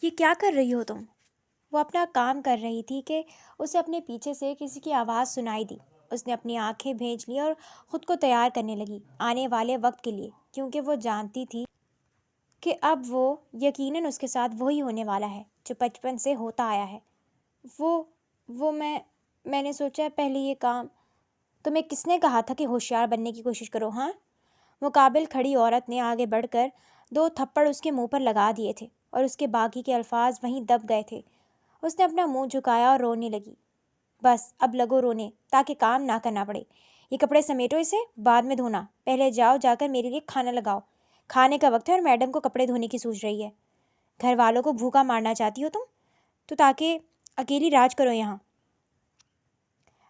یہ کیا کر رہی ہو تم؟ وہ اپنا کام کر رہی تھی کہ اسے اپنے پیچھے سے کسی کی آواز سنائی دی۔ اس نے اپنی آنکھیں بھیج لی اور خود کو تیار کرنے لگی آنے والے وقت کے لیے، کیونکہ وہ جانتی تھی کہ اب وہ یقیناً اس کے ساتھ وہی ہونے والا ہے جو بچپن سے ہوتا آیا ہے۔ وہ وہ میں نے سوچا پہلے یہ کام تمہیں کس نے کہا تھا کہ ہوشیار بننے کی کوشش کرو؟ ہاں؟ مقابل کھڑی عورت نے آگے بڑھ کر 2 تھپڑ اس کے منہ پر لگا دیے تھے اور اس کے باقی کے الفاظ وہیں دب گئے تھے۔ اس نے اپنا منہ جھکایا اور رونے لگی۔ بس اب لگو رونے تاکہ کام نہ کرنا پڑے۔ یہ کپڑے سمیٹو، اسے بعد میں دھونا۔ پہلے جاؤ جا کر میرے لیے کھانا لگاؤ۔ کھانے کا وقت ہے اور میڈم کو کپڑے دھونے کی سوچ رہی ہے۔ گھر والوں کو بھوکا مارنا چاہتی ہو تم تو تاکہ اکیلی راج کرو یہاں۔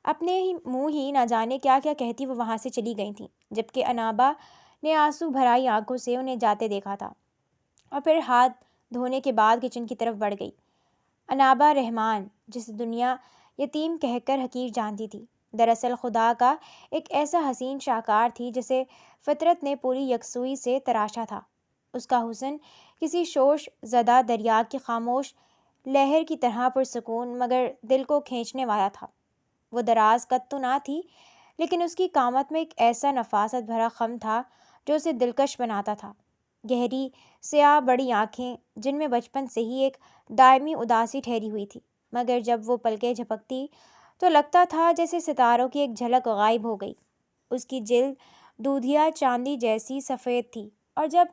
اپنے ہی منہ ہی نہ جانے کیا کیا کہتی وہ وہاں سے چلی گئی تھیں، جبکہ انابا نے آنسو بھرائی آنکھوں سے انہیں جاتے دیکھا تھا اور پھر ہاتھ دھونے کے بعد کچن کی طرف بڑھ گئی۔ انابا رحمان، جسے دنیا یتیم کہہ کر حقیر جانتی تھی، دراصل خدا کا ایک ایسا حسین شاہکار تھی جسے فطرت نے پوری یکسوئی سے تراشا تھا۔ اس کا حسن کسی شوش زدہ دریا کی خاموش لہر کی طرح پرسکون مگر دل کو کھینچنے والا تھا۔ وہ دراز قد تو نہ تھی، لیکن اس کی قامت میں ایک ایسا نفاست بھرا خم تھا جو اسے دلکش بناتا تھا۔ گہری سیاہ بڑی آنکھیں جن میں بچپن سے ہی ایک دائمی اداسی ٹھہری ہوئی تھی، مگر جب وہ پلکیں جھپکتی تو لگتا تھا جیسے ستاروں کی ایک جھلک غائب ہو گئی۔ اس کی جلد دودھیا چاندی جیسی سفید تھی اور جب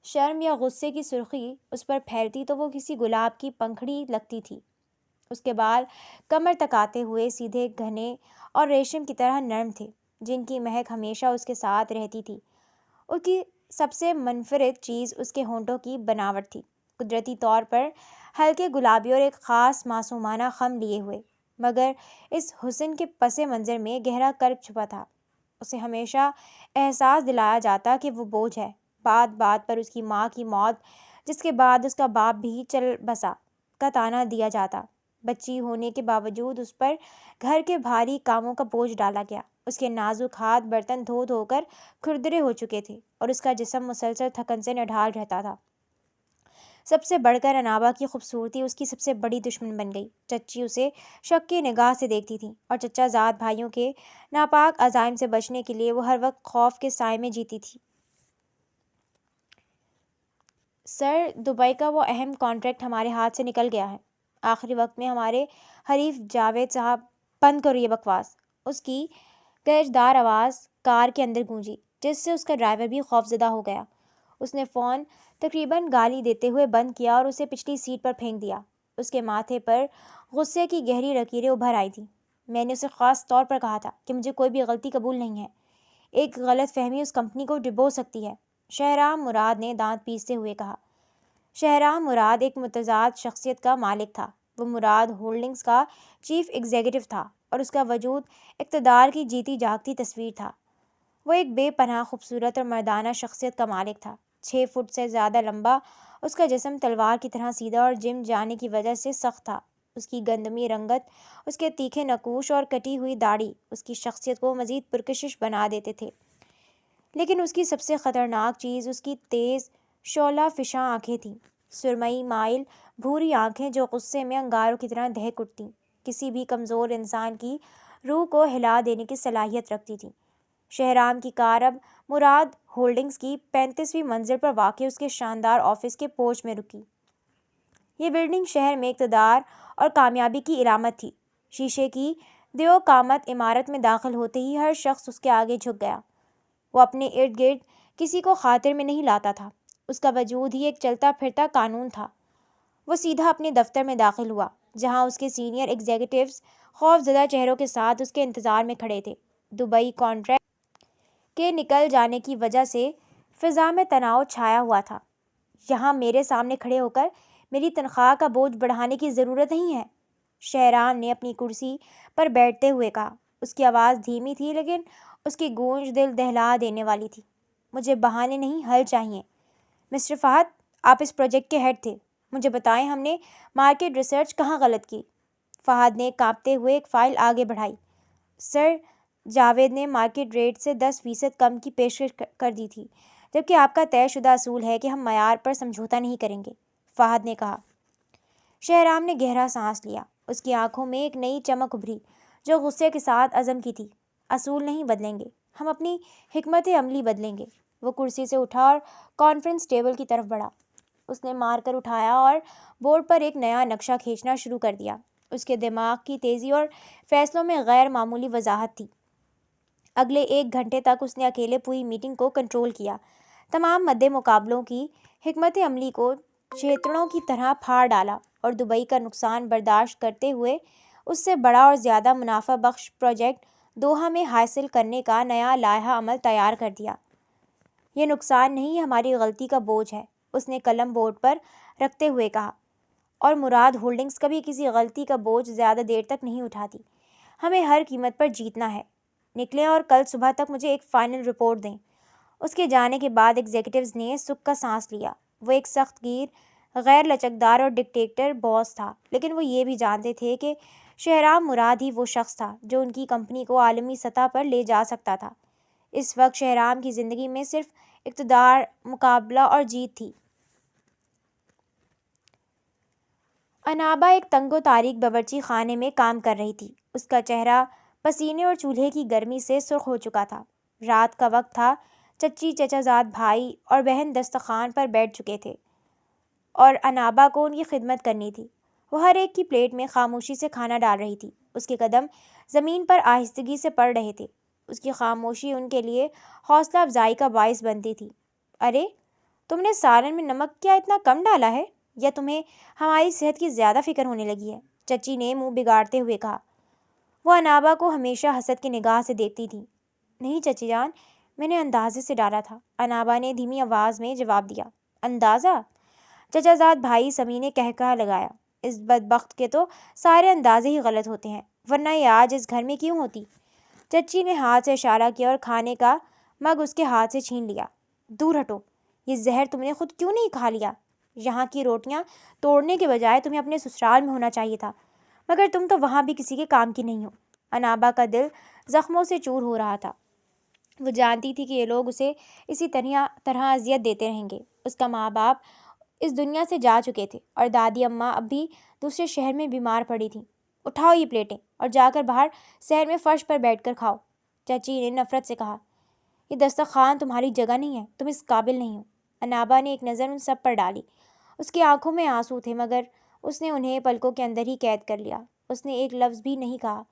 شرم یا غصے کی سرخی اس پر پھیلتی تو وہ کسی گلاب کی پنکھڑی لگتی تھی۔ اس کے بال کمر تک آتے ہوئے سیدھے گھنے اور ریشم کی طرح نرم تھے، جن کی مہک ہمیشہ اس کے ساتھ رہتی تھی۔ اس کی سب سے منفرد چیز اس کے ہونٹوں کی بناوٹ تھی، قدرتی طور پر ہلکے گلابی اور ایک خاص معصومانہ خم لیے ہوئے، مگر اس حسن کے پس منظر میں گہرا کرب چھپا تھا۔ اسے ہمیشہ احساس دلایا جاتا کہ وہ بوجھ ہے۔ بات بات پر اس کی ماں کی موت، جس کے بعد اس کا باپ بھی چل بسا، کا طعنہ دیا جاتا۔ بچی ہونے کے باوجود اس پر گھر کے بھاری کاموں کا بوجھ ڈالا گیا۔ اس کے نازک ہاتھ برتن دھو دھو کر کھردرے ہو چکے تھے اور اس کا جسم مسلسل تھکن سے نڈھال رہتا تھا۔ سب سے بڑھ کر انابا کی خوبصورتی اس کی سب سے بڑی دشمن بن گئی۔ چچی اسے شک کی نگاہ سے دیکھتی تھی اور چچا زاد بھائیوں کے ناپاک عزائم سے بچنے کے لیے وہ ہر وقت خوف کے سائے میں جیتی تھی۔ سر، دبئی کا وہ اہم کانٹریکٹ ہمارے ہاتھ سے نکل گیا ہے۔ آخری وقت میں ہمارے حریف جاوید صاحب۔ بند کرو یہ بکواس، اس کی گرجدار آواز کار کے اندر گونجی، جس سے اس کا ڈرائیور بھی خوفزدہ ہو گیا۔ اس نے فون تقریباً گالی دیتے ہوئے بند کیا اور اسے پچھلی سیٹ پر پھینک دیا۔ اس کے ماتھے پر غصے کی گہری لکیریں ابھر آئی تھیں۔ میں نے اسے خاص طور پر کہا تھا کہ مجھے کوئی بھی غلطی قبول نہیں ہے۔ ایک غلط فہمی اس کمپنی کو ڈبو سکتی ہے۔ شہرام مراد نے دانت پیستے ہوئے کہا۔ شہرام مراد ایک متضاد شخصیت کا مالک تھا۔ وہ مراد ہولڈنگز کا چیف ایگزیکٹو تھا اور اس کا وجود اقتدار کی جیتی جاگتی تصویر تھا۔ وہ ایک بے پناہ خوبصورت اور مردانہ شخصیت کا مالک تھا۔ 6 فٹ سے زیادہ لمبا، اس کا جسم تلوار کی طرح سیدھا اور جم جانے کی وجہ سے سخت تھا۔ اس کی گندمی رنگت، اس کے تیکھے نقوش اور کٹی ہوئی داڑھی اس کی شخصیت کو مزید پرکشش بنا دیتے تھے، لیکن اس کی سب سے خطرناک چیز اس کی تیز شعلہ فشاں آنکھیں تھیں، سرمئی مائل بھوری آنکھیں جو غصے میں انگاروں کی طرح دہک اٹھتیں، کسی بھی کمزور انسان کی روح کو ہلا دینے کی صلاحیت رکھتی تھیں۔ شہرام کی کار اب مراد ہولڈنگز کی 35ویں منزل پر واقع اس کے شاندار آفس کے پورچ میں رکی۔ یہ بلڈنگ شہر میں اقتدار اور کامیابی کی علامت تھی۔ شیشے کی دیو قامت عمارت میں داخل ہوتے ہی ہر شخص اس کے آگے جھک گیا۔ وہ اپنے ارد گرد کسی کو خاطر میں نہیں لاتا تھا، اس کا وجود ہی ایک چلتا پھرتا قانون تھا۔ وہ سیدھا اپنے دفتر میں داخل ہوا، جہاں اس کے سینئر ایگزیکٹوز خوف زدہ چہروں کے ساتھ اس کے انتظار میں کھڑے تھے۔ دبئی کانٹریکٹ کے نکل جانے کی وجہ سے فضا میں تناؤ چھایا ہوا تھا۔ یہاں میرے سامنے کھڑے ہو کر میری تنخواہ کا بوجھ بڑھانے کی ضرورت نہیں ہے، شہرام نے اپنی کرسی پر بیٹھتے ہوئے کہا۔ اس کی آواز دھیمی تھی لیکن اس کی گونج دل دہلا دینے والی تھی۔ مجھے بہانے نہیں، حل چاہیے۔ مسٹر فہد، آپ اس پروجیکٹ کے ہیڈ تھے، مجھے بتائیں ہم نے مارکیٹ ریسرچ کہاں غلط کی؟ فہد نے کانپتے ہوئے ایک فائل آگے بڑھائی۔ سر، جاوید نے مارکیٹ ریٹ سے 10% کم کی پیشکش کر دی تھی، جبکہ آپ کا طے شدہ اصول ہے کہ ہم معیار پر سمجھوتہ نہیں کریں گے، فہد نے کہا۔ شہرام نے گہرا سانس لیا۔ اس کی آنکھوں میں ایک نئی چمک ابھری جو غصے کے ساتھ عزم کی تھی۔ اصول نہیں بدلیں گے، ہم اپنی حکمت عملی بدلیں گے۔ وہ کرسی سے اٹھا اور کانفرنس ٹیبل کی طرف بڑھا۔ اس نے مارکر اٹھایا اور بورڈ پر ایک نیا نقشہ کھینچنا شروع کر دیا۔ اس کے دماغ کی تیزی اور فیصلوں میں غیر معمولی وضاحت تھی۔ اگلے 1 گھنٹے تک اس نے اکیلے پوری میٹنگ کو کنٹرول کیا، تمام مدِ مقابلوں کی حکمت عملی کو چھیتڑوں کی طرح پھاڑ ڈالا اور دبئی کا نقصان برداشت کرتے ہوئے اس سے بڑا اور زیادہ منافع بخش پروجیکٹ دوحہ میں حاصل کرنے کا نیا لائحہ عمل تیار کر دیا۔ یہ نقصان نہیں، یہ ہماری غلطی کا بوجھ ہے، اس نے قلم بورڈ پر رکھتے ہوئے کہا۔ اور مراد ہولڈنگز کبھی کسی غلطی کا بوجھ زیادہ دیر تک نہیں اٹھاتی۔ ہمیں ہر قیمت پر جیتنا ہے۔ نکلیں اور کل صبح تک مجھے ایک فائنل رپورٹ دیں۔ اس کے جانے کے بعد ایگزیکٹوز نے سکھ کا سانس لیا۔ وہ ایک سخت گیر، غیر لچکدار اور ڈکٹیٹر باس تھا، لیکن وہ یہ بھی جانتے تھے کہ شہرام مراد ہی وہ شخص تھا جو ان کی کمپنی کو عالمی سطح پر لے جا سکتا تھا۔ اس وقت شہرام کی زندگی میں صرف اقتدار، مقابلہ اور جیت تھی۔ انابا ایک تنگ و تاریک باورچی خانے میں کام کر رہی تھی۔ اس کا چہرہ پسینے اور چولہے کی گرمی سے سرخ ہو چکا تھا۔ رات کا وقت تھا۔ چچی، چچا زاد بھائی اور بہن دسترخوان پر بیٹھ چکے تھے اور انابا کو ان کی خدمت کرنی تھی۔ وہ ہر ایک کی پلیٹ میں خاموشی سے کھانا ڈال رہی تھی۔ اس کے قدم زمین پر آہستگی سے پڑ رہے تھے۔ اس کی خاموشی ان کے لیے حوصلہ افزائی کا باعث بنتی تھی۔ ارے، تم نے سالن میں نمک کیا اتنا کم ڈالا ہے؟ یا تمہیں ہماری صحت کی زیادہ فکر ہونے لگی ہے؟ چچی نے منہ بگاڑتے ہوئے کہا۔ وہ انابا کو ہمیشہ حسد کی نگاہ سے دیکھتی تھی۔ نہیں چچی جان، میں نے اندازے سے ڈالا تھا، انابا نے دھیمی آواز میں جواب دیا۔ اندازہ؟ چچا زاد بھائی سمی نے کہکہا لگایا۔ اس بدبخت کے تو سارے اندازے ہی غلط ہوتے ہیں، ورنہ یہ آج اس گھر میں کیوں ہوتی؟ چچی نے ہاتھ سے اشارہ کیا اور کھانے کا مگ اس کے ہاتھ سے چھین لیا۔ دور ہٹو، یہ زہر تم نے خود کیوں نہیں کھا لیا؟ یہاں کی روٹیاں توڑنے کے بجائے تمہیں اپنے سسرال میں ہونا چاہیے تھا، مگر تم تو وہاں بھی کسی کے کام کی نہیں ہو۔ انابا کا دل زخموں سے چور ہو رہا تھا۔ وہ جانتی تھی کہ یہ لوگ اسے اسی طرح اذیت دیتے رہیں گے۔ اس کا ماں باپ اس دنیا سے جا چکے تھے اور دادی اماں اب بھی دوسرے شہر میں بیمار پڑی تھیں۔ اٹھاؤ یہ پلیٹیں اور جا کر باہر سحر میں فرش پر بیٹھ کر کھاؤ، چچی نے نفرت سے کہا۔ یہ دسترخوان تمہاری جگہ نہیں ہے، تم اس قابل نہیں ہو۔ انابا نے ایک نظر ان سب پر ڈالی۔ اس کی آنکھوں میں آنسو تھے، مگر اس نے انہیں پلکوں کے اندر ہی قید کر لیا۔ اس نے ایک لفظ بھی نہیں کہا۔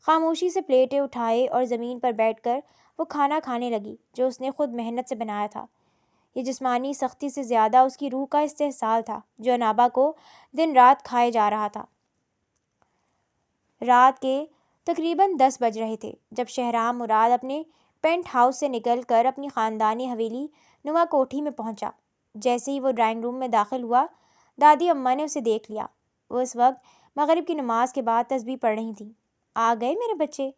خاموشی سے پلیٹیں اٹھائے اور زمین پر بیٹھ کر وہ کھانا کھانے لگی جو اس نے خود محنت سے بنایا تھا۔ یہ جسمانی سختی سے زیادہ اس کی روح کا استحصال تھا جو انابا کو دن رات کھائے جا رہا تھا۔ رات کے تقریباً 10 بج رہے تھے جب شہرام مراد اپنے پینٹ ہاؤس سے نکل کر اپنی خاندانی حویلی نما کوٹھی میں پہنچا۔ جیسے ہی وہ ڈرائنگ روم میں داخل ہوا، دادی اماں نے اسے دیکھ لیا۔ وہ اس وقت مغرب کی نماز کے بعد تسبیح پڑھ رہی تھیں۔ آ گئے میرے بچے،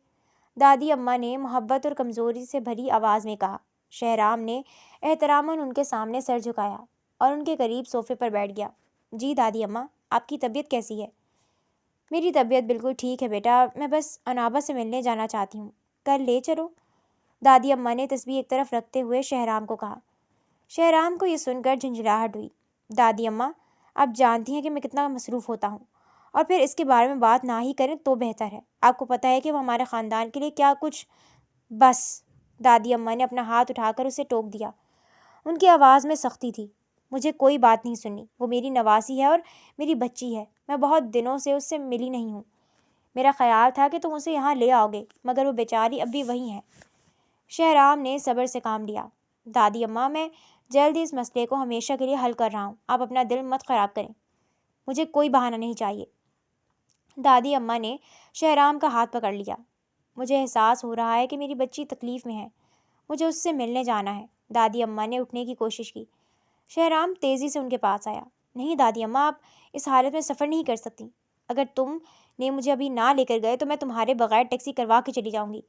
دادی اماں نے محبت اور کمزوری سے بھری آواز میں کہا۔ شہرام نے احتراماً ان کے سامنے سر جھکایا اور ان کے قریب صوفے پر بیٹھ گیا۔ جی دادی اماں، آپ کی طبیعت کیسی ہے؟ میری طبیعت بالکل ٹھیک ہے بیٹا، میں بس انابا سے ملنے جانا چاہتی ہوں، کل لے چلو، دادی اماں نے تسبیح ایک طرف رکھتے ہوئے شہرام کو کہا۔ شہرام کو یہ سن کر جھنجھلاہٹ ہوئی۔ دادی اماں، آپ جانتی ہیں کہ میں کتنا مصروف ہوتا ہوں، اور پھر اس کے بارے میں بات نہ ہی کریں تو بہتر ہے۔ آپ کو پتہ ہے کہ وہ ہمارے خاندان کے لیے کیا کچھ… بس، دادی اماں نے اپنا ہاتھ اٹھا کر اسے ٹوک دیا۔ ان کی آواز میں سختی تھی۔ مجھے کوئی بات نہیں سننی، وہ میری نواسی ہے اور میری بچی ہے، میں بہت دنوں سے اس سے ملی نہیں ہوں۔ میرا خیال تھا کہ تم اسے یہاں لے آؤ گے، مگر وہ بیچاری اب بھی وہیں ہے۔ شہرام نے صبر سے کام لیا۔ دادی اماں، میں جلد ہی اس مسئلے کو ہمیشہ کے لیے حل کر رہا ہوں، آپ اپنا دل مت خراب کریں، مجھے کوئی بہانہ نہیں چاہیے۔ دادی اماں نے شہرام کا ہاتھ پکڑ لیا۔ مجھے احساس ہو رہا ہے کہ میری بچی تکلیف میں ہے، مجھے اس سے ملنے جانا ہے۔ دادی اماں نے اٹھنے کی کوشش کی۔ شہرام تیزی سے ان کے پاس آیا۔ نہیں دادی اماں، آپ اس حالت میں سفر نہیں کر سکتی۔ اگر تم نے مجھے ابھی نہ لے کر گئے تو میں تمہارے بغیر ٹیکسی کروا کے چلی جاؤں گی۔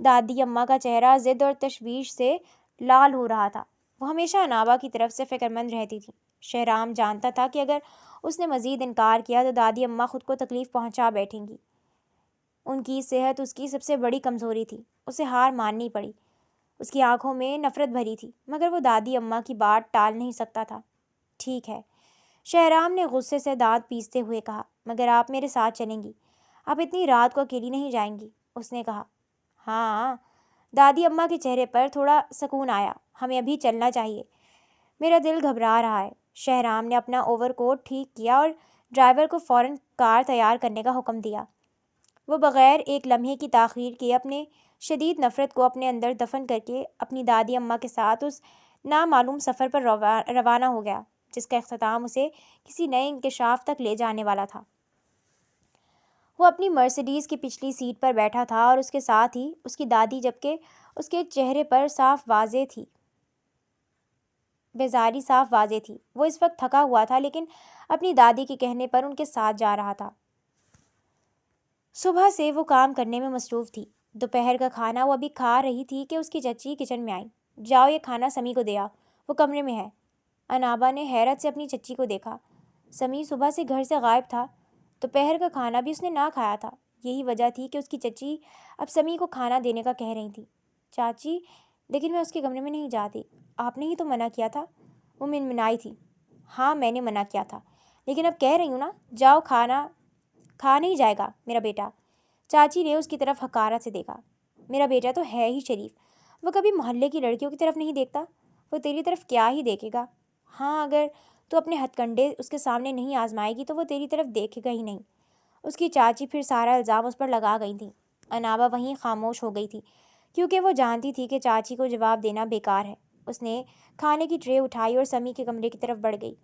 دادی اماں کا چہرہ ضد اور تشویش سے لال ہو رہا تھا۔ وہ ہمیشہ انابا کی طرف سے فکر مند رہتی تھی۔ شہرام جانتا تھا کہ اگر اس نے مزید انکار کیا تو دادی اماں خود کو تکلیف پہنچا بیٹھیں گی۔ ان کی صحت اس کی سب سے بڑی کمزوری تھی، اسے ہار ماننی پڑی۔ اس کی آنکھوں میں نفرت بھری تھی، مگر وہ دادی اماں کی بات ٹال نہیں سکتا تھا۔ ٹھیک ہے، شہرام نے غصے سے دانت پیستے ہوئے کہا، مگر آپ میرے ساتھ چلیں گی؟ آپ اتنی رات کو اکیلی نہیں جائیں گی؟ اس نے کہا۔ ہاں۔ دادی اماں کے چہرے پر تھوڑا سکون آیا۔ ہمیں ابھی چلنا چاہیے، میرا دل گھبرا رہا ہے۔ شہرام نے اپنا اوور کوٹ ٹھیک کیا اور ڈرائیور کو فوراً کار تیار کرنے کا حکم دیا۔ وہ بغیر ایک لمحے کی تاخیر کے اپنے شدید نفرت کو اپنے اندر دفن کر کے اپنی دادی اماں کے ساتھ اس نامعلوم سفر پر روانہ ہو گیا جس کا اختتام اسے کسی نئے انکشاف تک لے جانے والا تھا۔ وہ اپنی مرسیڈیز کی پچھلی سیٹ پر بیٹھا تھا اور اس کے ساتھ ہی اس کی دادی، جبکہ اس کے چہرے پر بیزاری صاف واضح تھی۔ وہ اس وقت تھکا ہوا تھا لیکن اپنی دادی کے کہنے پر ان کے ساتھ جا رہا تھا۔ صبح سے وہ کام کرنے میں مصروف تھی۔ دوپہر کا کھانا وہ ابھی کھا رہی تھی کہ اس کی چچی کچن میں آئی۔ جاؤ یہ کھانا سمی کو دے آؤ، وہ کمرے میں ہے۔ انابا نے حیرت سے اپنی چچی کو دیکھا۔ سمی صبح سے گھر سے غائب تھا، دوپہر کا کھانا بھی اس نے نہ کھایا تھا۔ یہی وجہ تھی کہ اس کی چچی اب سمی کو کھانا دینے کا کہہ رہی تھی۔ چاچی، لیکن میں اس کے کمرے میں نہیں جاتی، آپ نے ہی تو منع کیا تھا، وہ منمنائی تھی۔ ہاں میں نے منع کیا تھا، لیکن اب کہہ رہی ہوں نا، جاؤ، کھانا کھا نہیں جائے گا میرا بیٹا؟ چاچی نے اس کی طرف حقارت سے دیکھا۔ میرا بیٹا تو ہے ہی شریف، وہ کبھی محلے کی لڑکیوں کی طرف نہیں دیکھتا، وہ تیری طرف کیا ہی دیکھے گا؟ ہاں، اگر تو اپنے ہتھ کنڈے اس کے سامنے نہیں آزمائے گی تو وہ تیری طرف دیکھے گا ہی نہیں۔ اس کی چاچی پھر سارا الزام اس پر لگا گئی تھی۔ انابا وہیں خاموش ہو گئی تھی کیونکہ وہ جانتی تھی کہ چاچی کو جواب دینا بیکار ہے۔ اس نے کھانے کی ٹرے اٹھائی اور سمی کے کمرے کی طرف بڑھ گئی،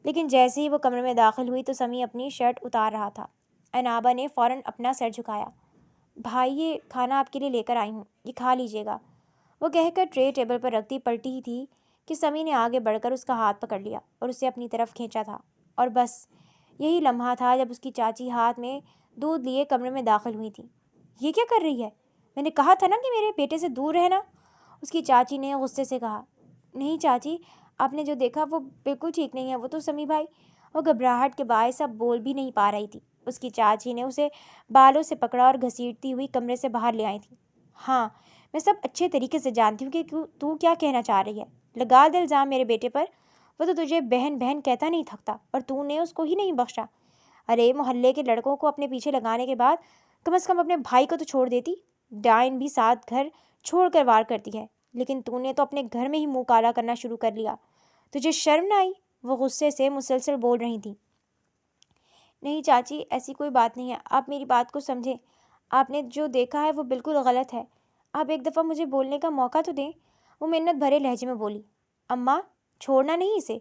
لیکن جیسے ہی وہ کمرے میں داخل ہوئی تو سمی اپنی شرٹ اتار رہا تھا۔ انابا نے فوراً اپنا سر جھکایا۔ بھائی، یہ کھانا آپ کے لیے لے کر آئی ہوں، یہ کھا لیجیے گا، وہ کہہ کر ٹرے ٹیبل پر رکھتی پلٹی ہی تھی کہ سمی نے آگے بڑھ کر اس کا ہاتھ پکڑ لیا اور اسے اپنی طرف کھینچا تھا۔ اور بس یہی لمحہ تھا جب اس کی چاچی ہاتھ میں دودھ لیے کمرے میں داخل ہوئی تھی۔ یہ کیا کر رہی ہے؟ میں نے کہا تھا نا کہ میرے بیٹے سے دور رہنا، اس کی چاچی نے غصے سے کہا۔ نہیں چاچی، آپ نے جو دیکھا وہ بالکل ٹھیک نہیں ہے، وہ تو سمی بھائی، وہ گھبراہٹ کے باعث اب بول بھی نہیں پا رہی تھی۔ اس کی چاچی نے اسے بالوں سے پکڑا اور گھسیٹتی ہوئی کمرے سے باہر لے آئی تھی۔ ہاں، میں سب اچھے طریقے سے جانتی ہوں کہ تو کیا کہنا چاہ رہی ہے۔ لگا دے الزام میرے بیٹے پر، وہ تو تجھے بہن بہن کہتا نہیں تھکتا اور تو نے اس کو ہی نہیں بخشا۔ ارے محلے کے لڑکوں کو اپنے پیچھے لگانے کے بعد کم از کم اپنے بھائی کو تو چھوڑ دیتی۔ ڈائن بھی ساتھ گھر چھوڑ کر وار کرتی ہے، لیکن تو نے تو اپنے گھر میں ہی منہ کالا کرنا شروع کر لیا۔ تجھے شرم نہ آئی؟ وہ غصے سے مسلسل بول رہی تھی۔ نہیں چاچی، ایسی کوئی بات نہیں ہے، آپ میری بات کو سمجھیں، آپ نے جو دیکھا ہے وہ بالکل غلط ہے، آپ ایک دفعہ مجھے بولنے کا موقع تو دیں، وہ منت بھرے لہجے میں بولی۔ اماں، چھوڑنا نہیں اسے،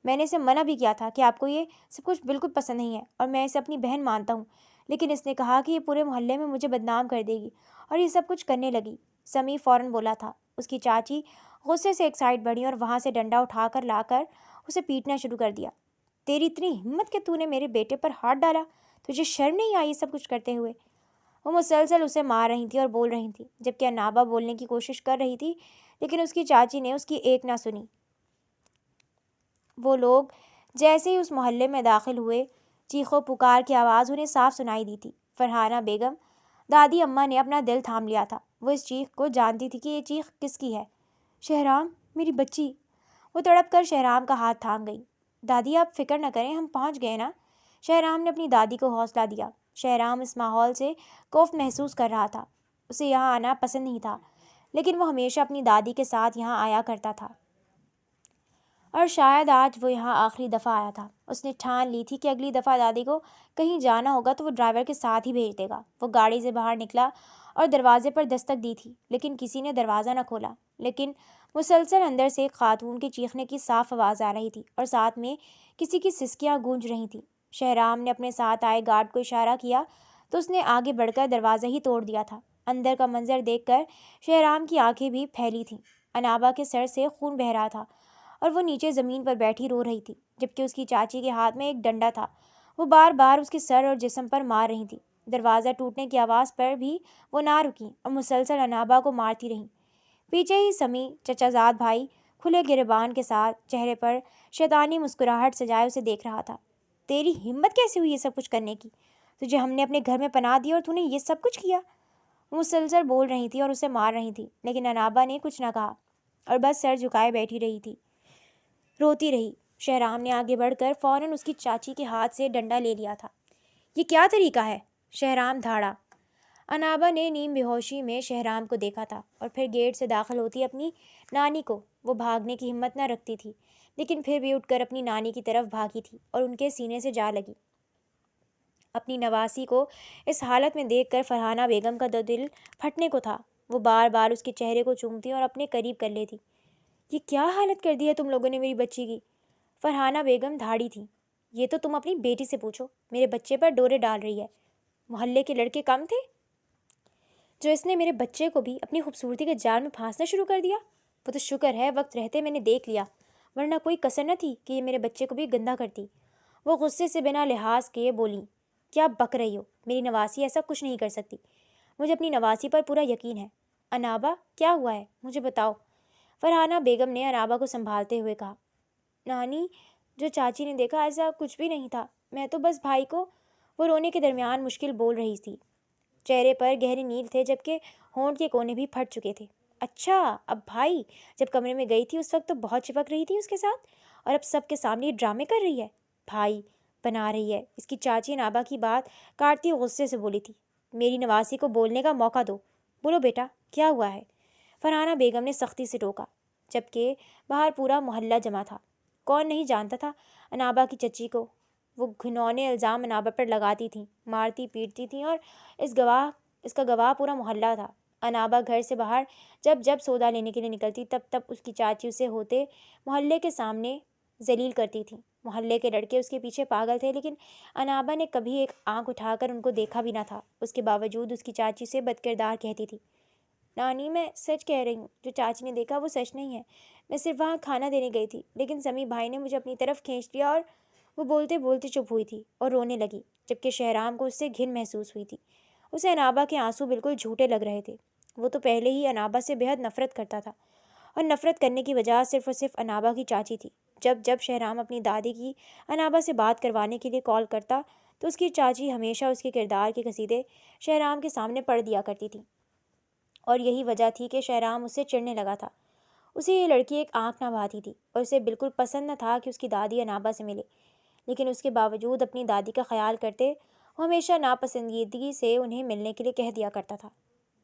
میں نے اسے منع بھی کیا تھا کہ آپ کو یہ سب کچھ بالکل پسند نہیں ہے اور میں اسے اپنی بہن مانتا ہوں، لیکن اس نے کہا کہ یہ پورے محلے میں مجھے بدنام کر دے گی اور یہ سب کچھ کرنے لگی۔ سمی فوراً بولا تھا۔ اس کی چاچی غصے سے ایک سائڈ بڑھی اور وہاں سے ڈنڈا اٹھا کر لا کر اسے پیٹنا شروع کر دیا۔ تیری اتنی ہمت کہ تو نے میرے بیٹے پر ہاتھ ڈالا، تجھے شرم نہیں آئی یہ سب کچھ کرتے ہوئے؟ وہ مسلسل اسے مار رہی تھی اور بول رہی تھی، جبکہ انابا بولنے کی کوشش کر رہی تھی لیکن اس کی چاچی نے اس کی ایک نہ سنی۔ وہ لوگ جیسے ہی اس محلے میں داخل ہوئے، چیخو پکار کی آواز انہیں صاف سنائی دی تھی۔ فرحانہ بیگم، دادی اماں نے اپنا دل تھام لیا تھا۔ وہ اس چیخ کو جانتی تھی کہ یہ چیخ کس کی ہے۔ شہرام، میری بچی! وہ تڑپ کر شہرام کا ہاتھ تھام گئی۔ دادی آپ فکر نہ کریں، ہم پہنچ گئے نا، شہرام نے اپنی دادی کو حوصلہ دیا۔ شہرام اس ماحول سے کوفت محسوس کر رہا تھا۔ اسے یہاں آنا پسند نہیں تھا، لیکن وہ ہمیشہ اپنی دادی کے ساتھ یہاں آیا کرتا تھا اور شاید آج وہ یہاں آخری دفعہ آیا تھا۔ اس نے ٹھان لی تھی کہ اگلی دفعہ دادی کو کہیں جانا ہوگا تو وہ ڈرائیور کے ساتھ ہی بھیج دے گا۔ وہ گاڑی سے باہر نکلا اور دروازے پر دستک دی تھی، لیکن کسی نے دروازہ نہ کھولا۔ لیکن مسلسل اندر سے ایک خاتون کے چیخنے کی صاف آواز آ رہی تھی اور ساتھ میں کسی کی سسکیاں گونج رہی تھیں۔ شہرام نے اپنے ساتھ آئے گارڈ کو اشارہ کیا تو اس نے آگے بڑھ کر دروازہ ہی توڑ دیا تھا۔ اندر کا منظر دیکھ کر شہرام کی آنکھیں بھی پھیلی تھیں۔ انابا کے سر سے خون بہہ رہا تھا اور وہ نیچے زمین پر بیٹھی رو رہی تھی، جبکہ اس کی چاچی کے ہاتھ میں ایک ڈنڈا تھا۔ وہ بار بار اس کے سر اور جسم پر مار رہی تھی۔ دروازہ ٹوٹنے کی آواز پر بھی وہ نہ رکیں اور مسلسل انابا کو مارتی رہیں۔ پیچھے ہی سمی، چچا زاد بھائی، کھلے گریبان کے ساتھ چہرے پر شیطانی مسکراہٹ سجائے اسے دیکھ رہا تھا۔ تیری ہمت کیسے ہوئی یہ سب کچھ کرنے کی؟ تجھے ہم نے اپنے گھر میں پناہ دی اور تو نے یہ سب کچھ کیا؟ وہ مسلسل بول رہی تھی اور اسے مار رہی تھی، لیکن انابا نے کچھ نہ کہا اور بس سر جھکائے بیٹھی رہی تھی، روتی رہی۔ شہرام نے آگے بڑھ کر فوراً اس کی چاچی کے ہاتھ سے ڈنڈا لے لیا تھا۔ یہ کیا طریقہ ہے؟ شہرام دھاڑا۔ انابا نے نیم بے ہوشی میں شہرام کو دیکھا تھا اور پھر گیٹ سے داخل ہوتی اپنی نانی کو وہ بھاگنے کی ہمت نہ رکھتی تھی، لیکن پھر بھی اٹھ کر اپنی نانی کی طرف بھاگی تھی اور ان کے سینے سے جا لگی۔ اپنی نواسی کو اس حالت میں دیکھ کر فرحانہ بیگم کا دل پھٹنے کو تھا۔ وہ بار بار اس کے چہرے کو چومتی اور اپنے قریب کر لیتی۔ یہ کیا حالت کر دی ہے تم لوگوں نے میری بچی کی؟ فرحانہ بیگم دھاڑی تھی۔ یہ تو تم اپنی بیٹی سے پوچھو، میرے بچے پر ڈورے ڈال رہی ہے۔ محلے کے لڑکے کم تھے جو اس نے میرے بچے کو بھی اپنی خوبصورتی کے جال میں پھانسنا شروع کر دیا؟ وہ تو شکر ہے وقت رہتے میں نے دیکھ لیا، ورنہ کوئی کسر نہ تھی کہ یہ میرے بچے کو بھی گندا کرتی۔ وہ غصے سے بنا لحاظ کیے بولی، کیا بک رہی ہو؟ میری نواسی ایسا کچھ نہیں کر سکتی۔ مجھے اپنی نواسی پر پورا یقین ہے۔ انابا کیا ہوا ہے مجھے بتاؤ؟ فرحانہ بیگم نے انابا کو سنبھالتے ہوئے کہا۔ نانی، جو چاچی نے دیکھا ایسا کچھ بھی نہیں تھا، میں تو بس بھائی کو… وہ رونے کے درمیان مشکل بول رہی تھی۔ چہرے پر گہرے نیل تھے جبکہ ہونٹ کے کونے بھی پھٹ چکے تھے۔ اچھا، اب بھائی جب کمرے میں گئی تھی اس وقت تو بہت چپک رہی تھی اس کے ساتھ، اور اب سب کے سامنے ڈرامے کر رہی ہے، بھائی بنا رہی ہے۔ اس کی چاچی انابا کی بات کاٹتی غصے سے بولی تھی۔ میری نواسی کو بولنے کا موقع دو، بولو بیٹا کیا ہوا ہے؟ فرحانہ بیگم نے سختی سے ٹوکا، جبکہ باہر پورا محلہ جمع تھا۔ کون نہیں جانتا تھا انابا کی چچی کو؟ وہ گھنونے الزام انابا پر لگاتی تھیں، مارتی پیٹتی تھیں، اور اس کا گواہ پورا محلہ تھا۔ انابا گھر سے باہر جب سودا لینے کے لیے نکلتی تب اس کی چاچی اسے ہوتے محلے کے سامنے ذلیل کرتی تھی۔ محلے کے لڑکے اس کے پیچھے پاگل تھے، لیکن انابا نے کبھی ایک آنکھ اٹھا کر ان کو دیکھا بھی نہ تھا۔ اس کے باوجود اس کی چاچی سے بدکردار کہتی تھی۔ نانی، میں سچ کہہ رہی ہوں، جو چاچی نے دیکھا وہ سچ نہیں ہے۔ میں صرف وہاں کھانا دینے گئی تھی، لیکن سمی بھائی نے مجھے اپنی طرف کھینچ لیا اور… وہ بولتے بولتے چپ ہوئی تھی اور رونے لگی، جبکہ شہرام کو اس سے گھن محسوس ہوئی تھی۔ اسے انابا کے آنسو بالکل جھوٹے لگ رہے تھے۔ وہ تو پہلے ہی انابا سے بے حد نفرت کرتا تھا، اور نفرت کرنے کی وجہ صرف اور صرف انابا کی چاچی تھی۔ جب شہرام اپنی دادی کی انابا سے بات کروانے کے لیے کال کرتا تو اس کی چاچی ہمیشہ اس کے کردار کے قصیدے شہرام کے سامنے پڑھ دیا کرتی تھی، اور یہی وجہ تھی کہ شہرام اس سے چڑھنے لگا تھا۔ اسے یہ لڑکی ایک آنکھ نہ بھاتی تھی اور اسے بالکل پسند نہ تھا کہ اس کی دادی انابا سے ملے، لیکن اس کے باوجود اپنی دادی کا خیال کرتے وہ ہمیشہ ناپسندیدگی سے انہیں ملنے کے لیے کہہ دیا کرتا تھا۔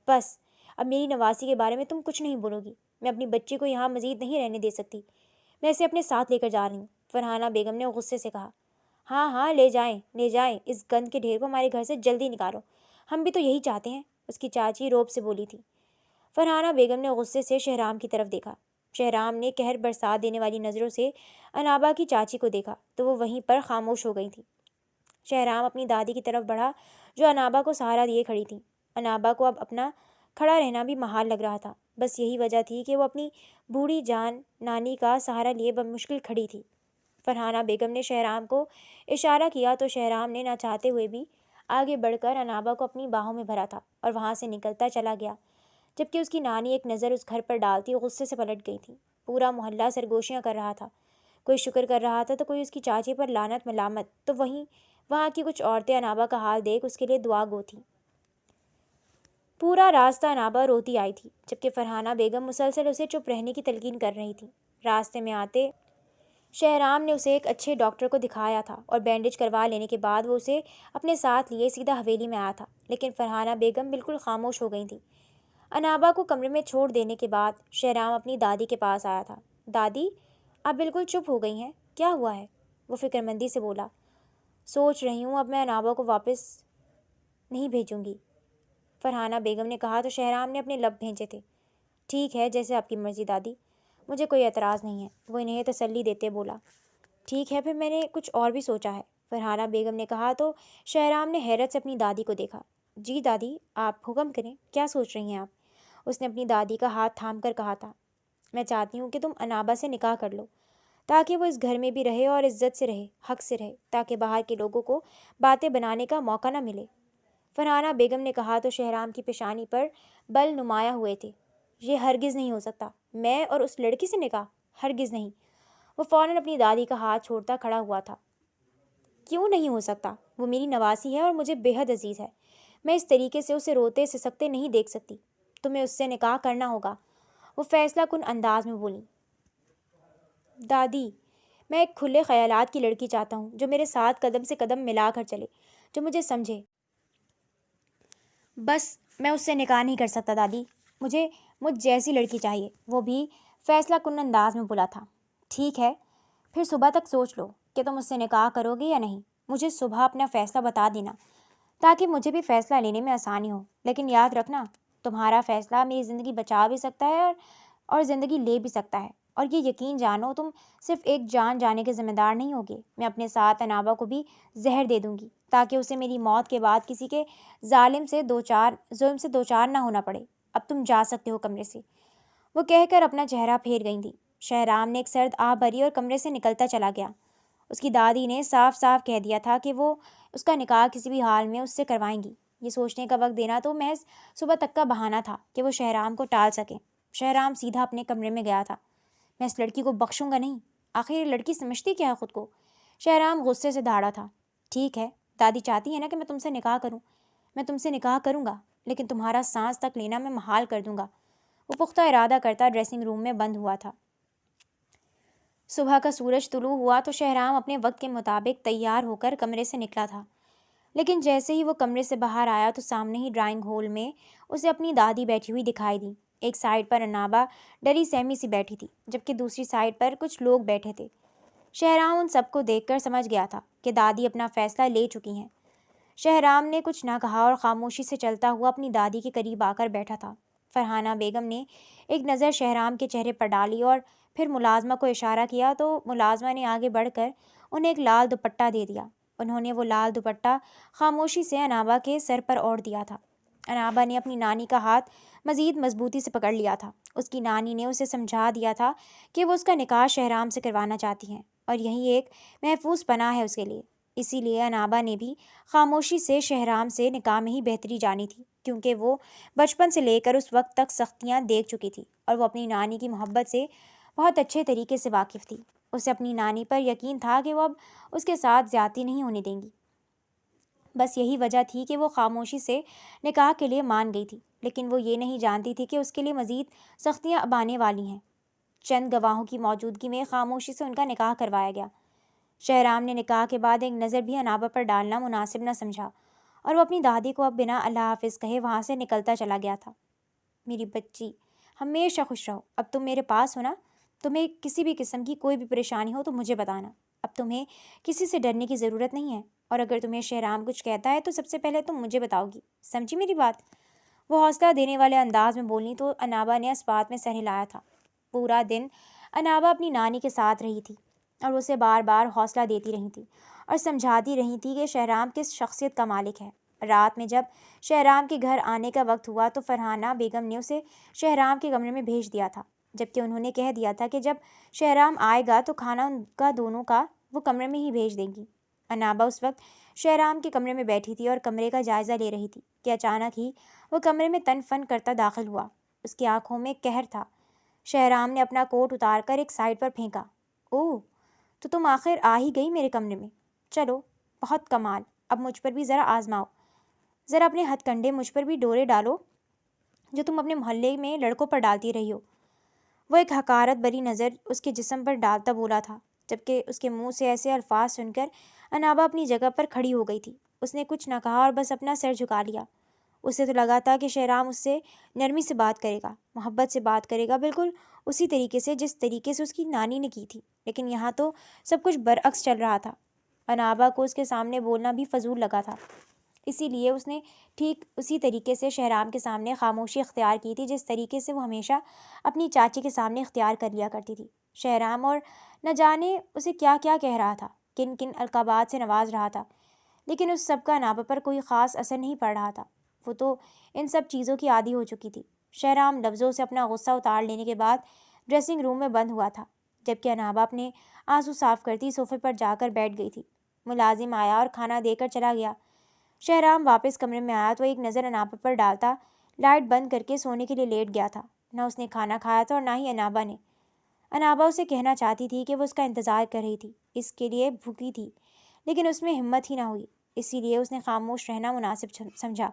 بس اب میری نواسی کے بارے میں تم کچھ نہیں بولو گی۔ میں اپنی بچی کو یہاں مزید نہیں رہنے دے سکتی، میں اسے اپنے ساتھ لے کر جا رہی ہوں، فرحانہ بیگم نے غصے سے کہا۔ ہاں ہاں، لے جائیں، اس گند کے ڈھیر کو ہمارے گھر سے جلدی نکالو، ہم بھی تو یہی چاہتے ہیں، اس کی چاچی روب سے بولی تھی۔ فرحانہ بیگم نے غصے سے شہرام کی طرف دیکھا۔ شہرام نے قہر برسا دینے والی نظروں سے انابا کی چاچی کو دیکھا تو وہ وہیں پر خاموش ہو گئی تھی۔ شہرام اپنی دادی کی طرف بڑھا جو انابا کو سہارا دیے کھڑی تھی۔ انابا کو اب اپنا کھڑا رہنا بھی محال لگ رہا تھا، بس یہی وجہ تھی کہ وہ اپنی بوڑھی جان نانی کا سہارا لیے بمشکل کھڑی تھی۔ فرحانہ بیگم نے شہرام کو اشارہ کیا تو شہرام نے نہ چاہتے ہوئے بھی آگے بڑھ کر انابا کو اپنی باہوں میں بھرا تھا اور وہاں سے نکلتا چلا گیا، جبکہ اس کی نانی ایک نظر اس گھر پر ڈالتی غصے سے پلٹ گئی تھی۔ پورا محلہ سرگوشیاں کر رہا تھا، کوئی شکر کر رہا تھا تو کوئی اس کی چاچی پر لعنت ملامت، تو وہاں کی کچھ عورتیں انابا کا حال دیکھ اس کے لیے دعا گو تھیں۔ پورا راستہ انابا روتی آئی تھی، جبکہ فرحانہ بیگم مسلسل اسے چپ رہنے کی تلقین کر رہی تھی۔ راستے میں آتے شہرام نے اسے ایک اچھے ڈاکٹر کو دکھایا تھا اور بینڈیج کروا لینے کے بعد وہ اسے اپنے ساتھ لیے سیدھا حویلی میں آیا تھا، لیکن فرحانہ بیگم بالکل خاموش ہو گئی تھی۔ انابا کو کمرے میں چھوڑ دینے کے بعد شہرام اپنی دادی کے پاس آیا تھا۔ دادی، آپ بالکل چپ ہو گئی ہیں، کیا ہوا ہے؟ وہ فکرمندی سے بولا۔ سوچ رہی ہوں اب میں انابا کو واپس نہیں بھیجوں گی، فرحانہ بیگم نے کہا تو شہرام نے اپنے لب بھینچے تھے۔ ٹھیک ہے، جیسے آپ کی مرضی دادی، مجھے کوئی اعتراض نہیں ہے، وہ انہیں تسلی دیتے بولا۔ ٹھیک ہے، پھر میں نے کچھ اور بھی سوچا ہے، فرحانہ بیگم نے کہا تو شہرام نے حیرت سے اپنی دادی کو دیکھا۔ جی دادی، آپ حکم کریں، کیا سوچ رہی ہیں آپ؟ اس نے اپنی دادی کا ہاتھ تھام کر کہا تھا۔ میں چاہتی ہوں کہ تم انابا سے نکاح کر لو، تاکہ وہ اس گھر میں بھی رہے اور عزت سے رہے، حق سے رہے، تاکہ باہر کے لوگوں کو باتیں بنانے کا موقع نہ ملے۔ فرحانہ بیگم نے کہا تو شہرام کی پیشانی پر بل نمایاں ہوئے تھے۔ یہ ہرگز نہیں ہو سکتا، میں اور اس لڑکی سے نکاح؟ ہرگز نہیں۔ وہ فوراً اپنی دادی کا ہاتھ چھوڑتا کھڑا ہوا تھا۔ کیوں نہیں ہو سکتا؟ وہ میری نواسی ہے اور مجھے بے حد عزیز ہے، میں اس طریقے سے اسے روتے سسکتے نہیں دیکھ سکتی، تمہیں اس سے نکاح کرنا ہوگا، وہ فیصلہ کن انداز میں بولی۔ دادی، میں ایک کھلے خیالات کی لڑکی چاہتا ہوں جو میرے ساتھ قدم سے قدم ملا کر چلے، جو مجھے سمجھے۔ بس میں اس سے نکاح نہیں کر سکتا دادی، مجھے مجھ جیسی لڑکی چاہیے، وہ بھی فیصلہ کن انداز میں بولا تھا۔ ٹھیک ہے، پھر صبح تک سوچ لو کہ تم اس سے نکاح کرو گے یا نہیں۔ مجھے صبح اپنا فیصلہ بتا دینا تاکہ مجھے بھی فیصلہ لینے میں آسانی ہو، لیکن یاد رکھنا تمہارا فیصلہ میری زندگی بچا بھی سکتا ہے اور زندگی لے بھی سکتا ہے، اور یہ یقین جانو تم صرف ایک جان جانے کے ذمہ دار نہیں ہوگے، میں اپنے ساتھ انابا کو بھی زہر دے دوں گی تاکہ اسے میری موت کے بعد کسی کے ظلم سے دو چار نہ ہونا پڑے۔ اب تم جا سکتے ہو کمرے سے، وہ کہہ کر اپنا چہرہ پھیر گئی تھی۔ شہرام نے ایک سرد آہ بھری اور کمرے سے نکلتا چلا گیا۔ اس کی دادی نے صاف صاف کہہ دیا تھا کہ وہ اس کا نکاح کسی بھی حال میں اس سے کروائیں گی۔ یہ سوچنے کا وقت دینا تو محض صبح تک کا بہانہ تھا کہ وہ شہرام کو ٹال سکیں۔ شہرام سیدھا اپنے کمرے میں گیا تھا۔ میں اس لڑکی کو بخشوں گا نہیں، آخر یہ لڑکی سمجھتی کیا ہے خود کو؟ شہرام غصے سے دھاڑا تھا۔ ٹھیک ہے، دادی چاہتی ہے نا کہ میں تم سے نکاح کروں، میں تم سے نکاح کروں گا، لیکن تمہارا سانس تک لینا میں محال کر دوں گا۔ وہ پختہ ارادہ کرتا ڈریسنگ روم میں بند ہوا تھا۔ صبح کا سورج طلوع ہوا تو شہرام اپنے وقت کے مطابق تیار ہو کر کمرے سے نکلا تھا، لیکن جیسے ہی وہ کمرے سے باہر آیا تو سامنے ہی ڈرائنگ ہال میں اسے اپنی دادی بیٹھی ہوئی دکھائی دی۔ ایک سائڈ پر انابا ڈری سہمی سی بیٹھی تھی، جبکہ دوسری سائڈ پر کچھ لوگ بیٹھے تھے۔ شہرام ان سب کو دیکھ کر سمجھ گیا تھا کہ دادی اپنا فیصلہ لے چکی ہیں۔ شہرام نے کچھ نہ کہا اور خاموشی سے چلتا ہوا اپنی دادی کے قریب آ کر بیٹھا تھا۔ فرحانہ بیگم نے ایک نظر شہرام کے چہرے پر ڈالی اور پھر ملازمہ کو اشارہ کیا تو ملازمہ نے آگے بڑھ کر انہیں ایک لال دوپٹہ دے دیا۔ انہوں نے وہ لال دوپٹہ خاموشی سے انابا کے سر پر اوڑھ دیا تھا۔ انابا نے اپنی نانی کا ہاتھ مزید مضبوطی سے پکڑ لیا تھا۔ اس کی نانی نے اسے سمجھا دیا تھا کہ وہ اس کا نکاح شہرام سے کروانا چاہتی ہیں اور یہی ایک محفوظ پناہ ہے اس کے لیے۔ اسی لیے انابا نے بھی خاموشی سے شہرام سے نکاح میں ہی بہتری جانی تھی، کیونکہ وہ بچپن سے لے کر اس وقت تک سختیاں دیکھ چکی تھی اور وہ اپنی نانی کی محبت سے بہت اچھے طریقے سے واقف تھی۔ اسے اپنی نانی پر یقین تھا کہ وہ اب اس کے ساتھ زیادتی نہیں ہونے دیں گی۔ بس یہی وجہ تھی کہ وہ خاموشی سے نکاح کے لیے مان گئی تھی، لیکن وہ یہ نہیں جانتی تھی کہ اس کے لیے مزید سختیاں اب آنے والی ہیں۔ چند گواہوں کی موجودگی میں خاموشی سے ان کا نکاح کروایا گیا۔ شہرام نے نکاح کے بعد ایک نظر بھی انابا پر ڈالنا مناسب نہ سمجھا اور وہ اپنی دادی کو اب بنا اللہ حافظ کہے وہاں سے نکلتا چلا گیا تھا۔ میری بچی، ہمیشہ خوش رہو، اب تم میرے پاس ہو نا؟ تمہیں کسی بھی قسم کی کوئی بھی پریشانی ہو تو مجھے بتانا۔ اب تمہیں کسی سے ڈرنے کی ضرورت نہیں ہے، اور اگر تمہیں شہرام کچھ کہتا ہے تو سب سے پہلے تم مجھے بتاؤ گی، سمجھی میری بات؟ وہ حوصلہ دینے والے انداز میں بولنی تو انابا نے اس بات میں سر ہلایا تھا۔ پورا دن انابا اپنی نانی کے ساتھ رہی تھی اور اسے بار بار حوصلہ دیتی رہی تھی اور سمجھاتی رہی تھی کہ شہرام کس شخصیت کا مالک ہے۔ رات میں جب شہرام کے گھر آنے کا وقت ہوا تو فرحانہ بیگم نے اسے شہرام کے کمرے میں بھیج دیا تھا، جبکہ انہوں نے کہہ دیا تھا کہ جب شہرام آئے گا تو کھانا ان کا دونوں کا وہ کمرے میں ہی بھیج دیں گی۔ انابا اس وقت شہرام کے کمرے میں بیٹھی تھی اور کمرے کا جائزہ لے رہی تھی کہ اچانک ہی وہ کمرے میں تن فن کرتا داخل ہوا۔ اس کی آنکھوں میں قہر تھا۔ شہرام نے اپنا کوٹ اتار کر ایک سائڈ پر پھینکا۔ اوہ، تو تم آخر آ ہی گئی میرے کمرے میں، چلو بہت کمال، اب مجھ پر بھی ذرا آزماؤ، ذرا اپنے ہتھ کنڈے مجھ پر بھی ڈورے ڈالو جو تم اپنے محلے میں لڑکوں پر ڈالتی رہی ہو۔ وہ ایک حقارت بری نظر اس کے جسم پر ڈالتا بولا تھا، جبکہ اس کے منہ سے ایسے الفاظ سن کر انابا اپنی جگہ پر کھڑی ہو گئی تھی۔ اس نے کچھ نہ کہا اور بس اپنا سر جھکا لیا۔ اسے تو لگا تھا کہ شہرام اس سے نرمی سے بات کرے گا، محبت سے بات کرے گا، بالکل اسی طریقے سے جس طریقے سے اس کی نانی نے کی تھی، لیکن یہاں تو سب کچھ برعکس چل رہا تھا۔ انابا کو اس کے سامنے بولنا بھی فضول لگا تھا، اسی لیے اس نے ٹھیک اسی طریقے سے شہرام کے سامنے خاموشی اختیار کی تھی جس طریقے سے وہ ہمیشہ اپنی چاچی کے سامنے اختیار کر لیا کرتی تھی۔ شہرام اور نہ جانے اسے کیا کیا کہہ رہا تھا، کن کن القابات سے نواز رہا تھا، لیکن اس سب کا انابا پر کوئی خاص اثر نہیں پڑ رہا تھا۔ وہ تو ان سب چیزوں کی عادی ہو چکی تھی۔ شہرام لفظوں سے اپنا غصہ اتار لینے کے بعد ڈریسنگ روم میں بند ہوا تھا، جبکہ انابا اپنے آنسو صاف کرتی صوفے پر جا کر بیٹھ گئی تھی۔ ملازم آیا اور کھانا دے کر چلا گیا۔ شہرام واپس کمرے میں آیا تو ایک نظر انابا پر ڈالتا لائٹ بند کر کے سونے کے لیے لیٹ گیا تھا۔ نہ اس نے کھانا کھایا تھا اور نہ ہی انابا نے۔ انابا اسے کہنا چاہتی تھی کہ وہ اس کا انتظار کر رہی تھی، اس کے لیے بھوکی تھی، لیکن اس میں ہمت ہی نہ ہوئی، اسی لیے اس نے خاموش رہنا مناسب سمجھا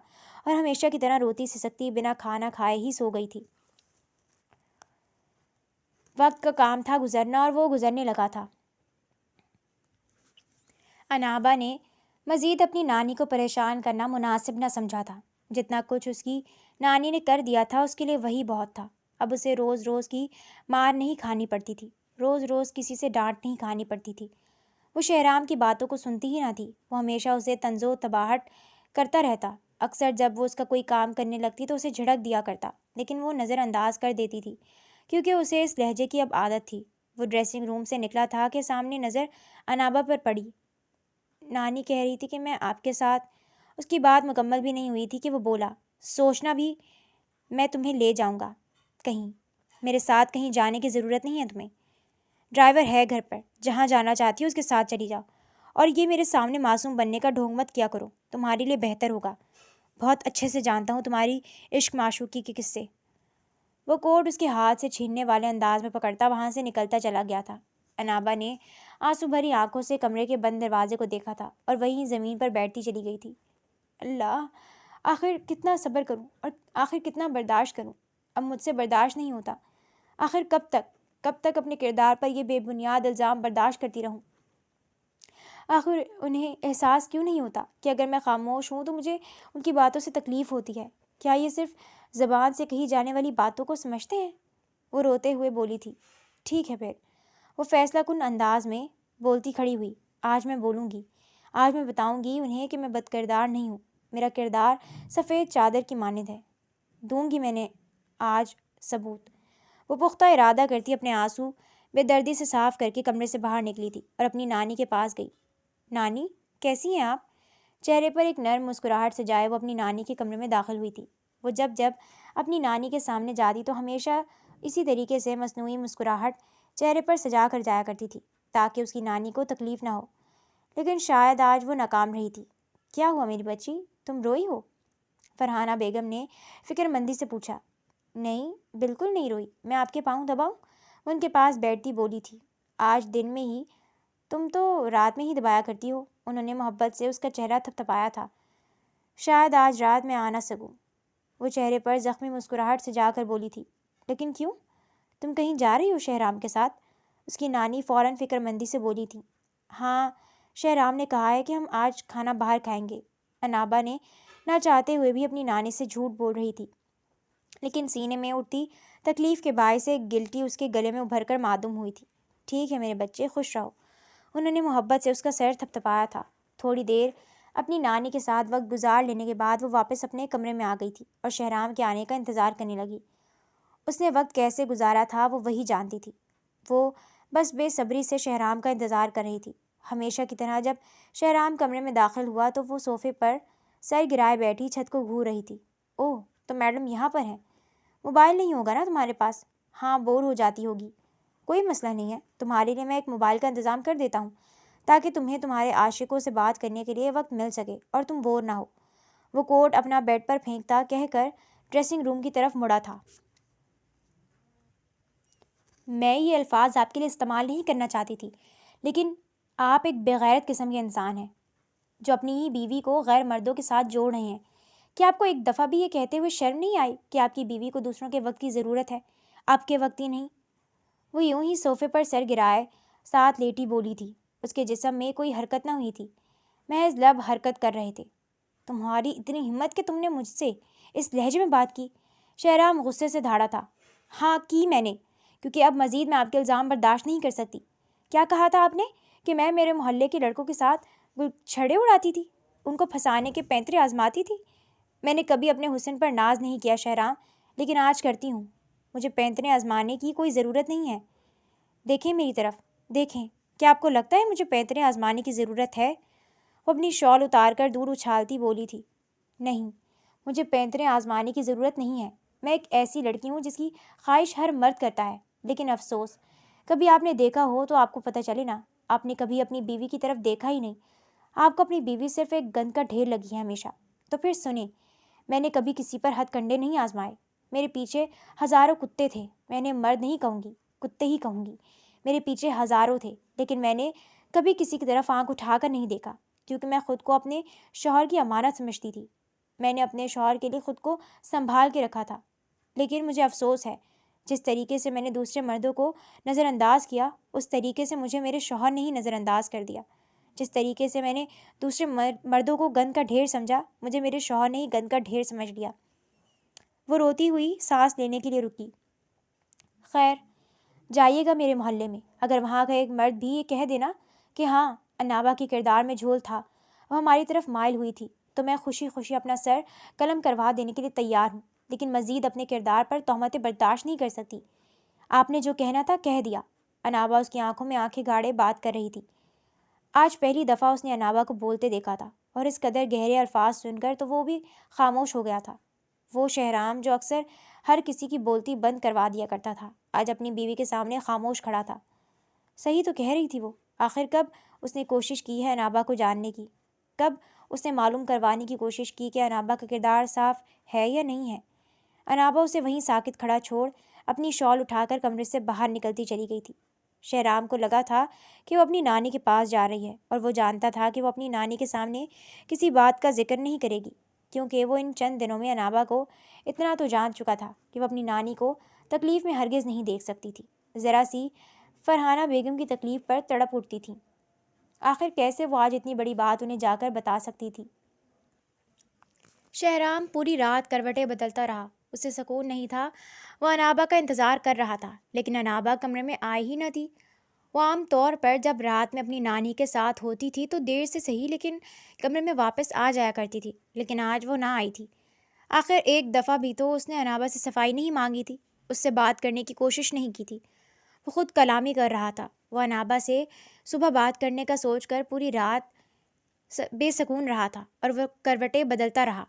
اور ہمیشہ کی طرح روتی سسکتی بنا کھانا کھائے ہی سو گئی تھی۔ وقت کا کام تھا گزرنا اور وہ گزرنے لگا تھا۔ انابا نے مزید اپنی نانی کو پریشان کرنا مناسب نہ سمجھا تھا۔ جتنا کچھ اس کی نانی نے کر دیا تھا اس کے لیے وہی بہت تھا۔ اب اسے روز روز کی مار نہیں کھانی پڑتی تھی، روز روز کسی سے ڈانٹ نہیں کھانی پڑتی تھی۔ وہ شہرام کی باتوں کو سنتی ہی نہ تھی، وہ ہمیشہ اسے طنز و تباہٹ کرتا رہتا۔ اکثر جب وہ اس کا کوئی کام کرنے لگتی تو اسے جھڑک دیا کرتا، لیکن وہ نظر انداز کر دیتی تھی کیونکہ اسے اس لہجے کی اب عادت تھی۔ وہ ڈریسنگ روم سے نکلا تھا کہ سامنے نظر انابا پر پڑی۔ نانی کہہ رہی تھی کہ میں آپ کے ساتھ، اس کی بات مکمل بھی نہیں ہوئی تھی کہ وہ بولا، سوچنا بھی میں تمہیں لے جاؤں گا کہیں، میرے ساتھ کہیں جانے کی ضرورت نہیں ہے تمہیں، ڈرائیور ہے گھر پر، جہاں جانا چاہتی ہو اس کے ساتھ چلی جاؤ، اور یہ میرے سامنے معصوم بننے کا ڈھونگ مت کیا کرو، تمہارے لیے بہتر ہوگا، بہت اچھے سے جانتا ہوں تمہاری عشق معشوقی کے قصے۔ وہ کوٹ اس کے ہاتھ سے چھیننے والے انداز میں پکڑتا وہاں سے نکلتا چلا گیا تھا۔ انابا نے آنسو بھری آنکھوں سے کمرے کے بند دروازے کو دیکھا تھا اور وہیں زمین پر بیٹھتی چلی گئی تھی۔ اللہ، آخر کتنا صبر کروں اور آخر کتنا برداشت کروں، اب مجھ سے برداشت نہیں ہوتا، آخر کب تک اپنے کردار پر یہ بے بنیاد الزام برداشت کرتی رہوں؟ آخر انہیں احساس کیوں نہیں ہوتا کہ اگر میں خاموش ہوں تو مجھے ان کی باتوں سے تکلیف ہوتی ہے؟ کیا یہ صرف زبان سے کہی جانے والی باتوں کو سمجھتے ہیں؟ وہ روتے ہوئے بولی تھی۔ ٹھیک ہے پھر، وہ فیصلہ کن انداز میں بولتی کھڑی ہوئی، آج میں بولوں گی، آج میں بتاؤں گی انہیں کہ میں بد کردار نہیں ہوں، میرا کردار سفید چادر کی مانند ہے، دوں گی میں نے آج ثبوت۔ وہ پختہ ارادہ کرتی اپنے آنسو بے دردی سے صاف کر کے کمرے سے باہر نکلی تھی اور اپنی نانی کے پاس گئی۔ نانی، کیسی ہیں آپ؟ چہرے پر ایک نرم مسکراہٹ سے جائے وہ اپنی نانی کے کمرے میں داخل ہوئی تھی۔ وہ جب اپنی نانی کے سامنے جاتی تو ہمیشہ اسی طریقے سے مصنوعی مسکراہٹ چہرے پر سجا کر جایا کرتی تھی تاکہ اس کی نانی کو تکلیف نہ ہو، لیکن شاید آج وہ ناکام رہی تھی۔ کیا ہوا میری بچی، تم روئی ہو؟ فرحانہ بیگم نے فکر مندی سے پوچھا۔ نہیں، بالکل نہیں روئی، میں آپ کے پاؤں دباؤں؟ وہ ان کے پاس بیٹھتی بولی تھی۔ آج دن میں ہی، تم تو رات میں ہی دبایا کرتی ہو۔ انہوں نے محبت سے اس کا چہرہ تھپتھپایا تھا۔ شاید آج رات میں آ نہ سکوں، وہ چہرے پر زخمی مسکراہٹ سے جا کر بولی تھی۔ لیکن کیوں؟ تم کہیں جا رہی ہو شہرام کے ساتھ؟ اس کی نانی فوراً فکر مندی سے بولی تھی۔ ہاں، شہرام نے کہا ہے کہ ہم آج کھانا باہر کھائیں گے۔ انابا نے نہ چاہتے ہوئے بھی اپنی نانی سے جھوٹ بول رہی تھی، لیکن سینے میں اٹھتی تکلیف کے باعث ایک گلٹی اس کے گلے میں ابھر کر معدوم ہوئی تھی۔ ٹھیک ہے میرے بچے، خوش رہو۔ انہوں نے محبت سے اس کا سر تھپتھپایا تھا۔ تھوڑی دیر اپنی نانی کے ساتھ وقت گزار لینے کے بعد وہ واپس اپنے کمرے میں آ گئی تھی اور شہرام کے آنے کا انتظار کرنے لگی۔ اس نے وقت کیسے گزارا تھا وہ وہی جانتی تھی۔ وہ بس بے صبری سے شہرام کا انتظار کر رہی تھی۔ ہمیشہ کی طرح جب شہرام کمرے میں داخل ہوا تو وہ صوفے پر سر گرائے بیٹھی چھت کو گھور رہی تھی۔ اوہ، تو میڈم یہاں پر ہیں؟ موبائل نہیں ہوگا نا تمہارے پاس؟ ہاں، بور ہو جاتی ہوگی۔ کوئی مسئلہ نہیں ہے، تمہارے لیے میں ایک موبائل کا انتظام کر دیتا ہوں تاکہ تمہیں تمہارے عاشقوں سے بات کرنے کے لیے وقت مل سکے اور تم بور نہ ہو۔ وہ کوٹ اپنا بیڈ پر پھینکتا کہہ کر ڈریسنگ روم کی طرف مڑا تھا۔ میں یہ الفاظ آپ کے لیے استعمال نہیں کرنا چاہتی تھی، لیکن آپ ایک بے غیرت قسم کے انسان ہیں جو اپنی ہی بیوی کو غیر مردوں کے ساتھ جوڑ رہے ہیں۔ کیا آپ کو ایک دفعہ بھی یہ کہتے ہوئے شرم نہیں آئی کہ آپ کی بیوی کو دوسروں کے وقت کی ضرورت ہے، آپ کے وقت ہی نہیں؟ وہ یوں ہی صوفے پر سر گرائے ساتھ لیٹی بولی تھی۔ اس کے جسم میں کوئی حرکت نہ ہوئی تھی، محض لب حرکت کر رہے تھے۔ تمہاری اتنی ہمت کہ تم نے مجھ سے اس لہجے میں بات کی؟ شہرام غصے سے دھاڑا تھا۔ ہاں کی میں نے، کیونکہ اب مزید میں آپ کے الزام برداشت نہیں کر سکتی۔ کیا کہا تھا آپ نے کہ میں میرے محلے کے لڑکوں کے ساتھ چھڑے اڑاتی تھی، ان کو پھنسانے کے پینترے آزماتی تھی؟ میں نے کبھی اپنے حسن پر ناز نہیں کیا شہرام، لیکن آج کرتی ہوں۔ مجھے پینترے آزمانے کی کوئی ضرورت نہیں ہے۔ دیکھیں میری طرف، دیکھیں، کیا آپ کو لگتا ہے مجھے پینترے آزمانے کی ضرورت ہے؟ وہ اپنی شال اتار کر دور اچھالتی بولی تھی۔ نہیں، مجھے پینترے آزمانے کی ضرورت نہیں ہے۔ میں ایک ایسی لڑکی ہوں جس کی خواہش ہر مرد کرتا ہے، لیکن افسوس، کبھی آپ نے دیکھا ہو تو آپ کو پتہ چلے نا، آپ نے کبھی اپنی بیوی کی طرف دیکھا ہی نہیں۔ آپ کو اپنی بیوی صرف ایک گند کا ڈھیر لگی ہے ہمیشہ۔ تو پھر سنیں، میں نے کبھی کسی پر ہتھ کنڈے نہیں آزمائے۔ میرے پیچھے ہزاروں کتے تھے، میں نے مرد نہیں کہوں گی، کتے ہی کہوں گی۔ میرے پیچھے ہزاروں تھے، لیکن میں نے کبھی کسی کی طرف آنکھ اٹھا کر نہیں دیکھا، کیونکہ میں خود کو اپنے شوہر کی امانت سمجھتی تھی۔ میں نے اپنے شوہر کے لیے خود کو سنبھال کے رکھا تھا، لیکن مجھے افسوس ہے، جس طریقے سے میں نے دوسرے مردوں کو نظر انداز کیا، اس طریقے سے مجھے میرے شوہر نے ہی نظر انداز کر دیا۔ جس طریقے سے میں نے دوسرے مردوں کو گند کا ڈھیر سمجھا، مجھے میرے شوہر نے ہی گند کا ڈھیر سمجھ لیا۔ وہ روتی ہوئی سانس لینے کے لیے رکی۔ خیر، جائیے گا میرے محلے میں، اگر وہاں کا ایک مرد بھی یہ کہہ دینا کہ ہاں انابا کے کردار میں جھول تھا، وہ ہماری طرف مائل ہوئی تھی، تو میں خوشی خوشی اپنا سر قلم کروا دینے کے لیے تیار ہوں، لیکن مزید اپنے کردار پر تہمتیں برداشت نہیں کر سکتی۔ آپ نے جو کہنا تھا کہہ دیا۔ انابا اس کی آنکھوں میں آنکھیں گاڑے بات کر رہی تھی۔ آج پہلی دفعہ اس نے انابا کو بولتے دیکھا تھا، اور اس قدر گہرے الفاظ سن کر تو وہ بھی خاموش ہو گیا تھا۔ وہ شہرام جو اکثر ہر کسی کی بولتی بند کروا دیا کرتا تھا، آج اپنی بیوی کے سامنے خاموش کھڑا تھا۔ صحیح تو کہہ رہی تھی وہ۔ آخر کب اس نے کوشش کی ہے انابا کو جاننے کی؟ کب اس نے معلوم کروانے کی کوشش کی کہ انابا کا کردار صاف ہے یا نہیں ہے؟ انابا اسے وہیں ساکت کھڑا چھوڑ اپنی شال اٹھا کر کمرے سے باہر نکلتی چلی گئی تھی۔ شہرام کو لگا تھا کہ وہ اپنی نانی کے پاس جا رہی ہے، اور وہ جانتا تھا کہ وہ اپنی نانی کے سامنے کسی بات کا ذکر نہیں کرے گی، کیونکہ وہ ان چند دنوں میں انابا کو اتنا تو جان چکا تھا کہ وہ اپنی نانی کو تکلیف میں ہرگز نہیں دیکھ سکتی تھی۔ ذرا سی فرحانہ بیگم کی تکلیف پر تڑپ اٹھتی تھی۔ آخر کیسے وہ آج اتنی بڑی بات انہیں جا کر بتا سکتی تھی؟ شہرام پوری رات کروٹیں بدلتا رہا، اسے سکون نہیں تھا۔ وہ انابا کا انتظار کر رہا تھا، لیکن انابا کمرے میں آئی ہی نہ تھی۔ وہ عام طور پر جب رات میں اپنی نانی کے ساتھ ہوتی تھی تو دیر سے صحیح لیکن کمرے میں واپس آ جایا کرتی تھی، لیکن آج وہ نہ آئی تھی۔ آخر ایک دفعہ بھی تو اس نے انابا سے صفائی نہیں مانگی تھی، اس سے بات کرنے کی کوشش نہیں کی تھی۔ وہ خود کلامی کر رہا تھا۔ وہ انابا سے صبح بات کرنے کا سوچ کر پوری رات بے سکون رہا تھا، اور وہ کروٹیں بدلتا رہا۔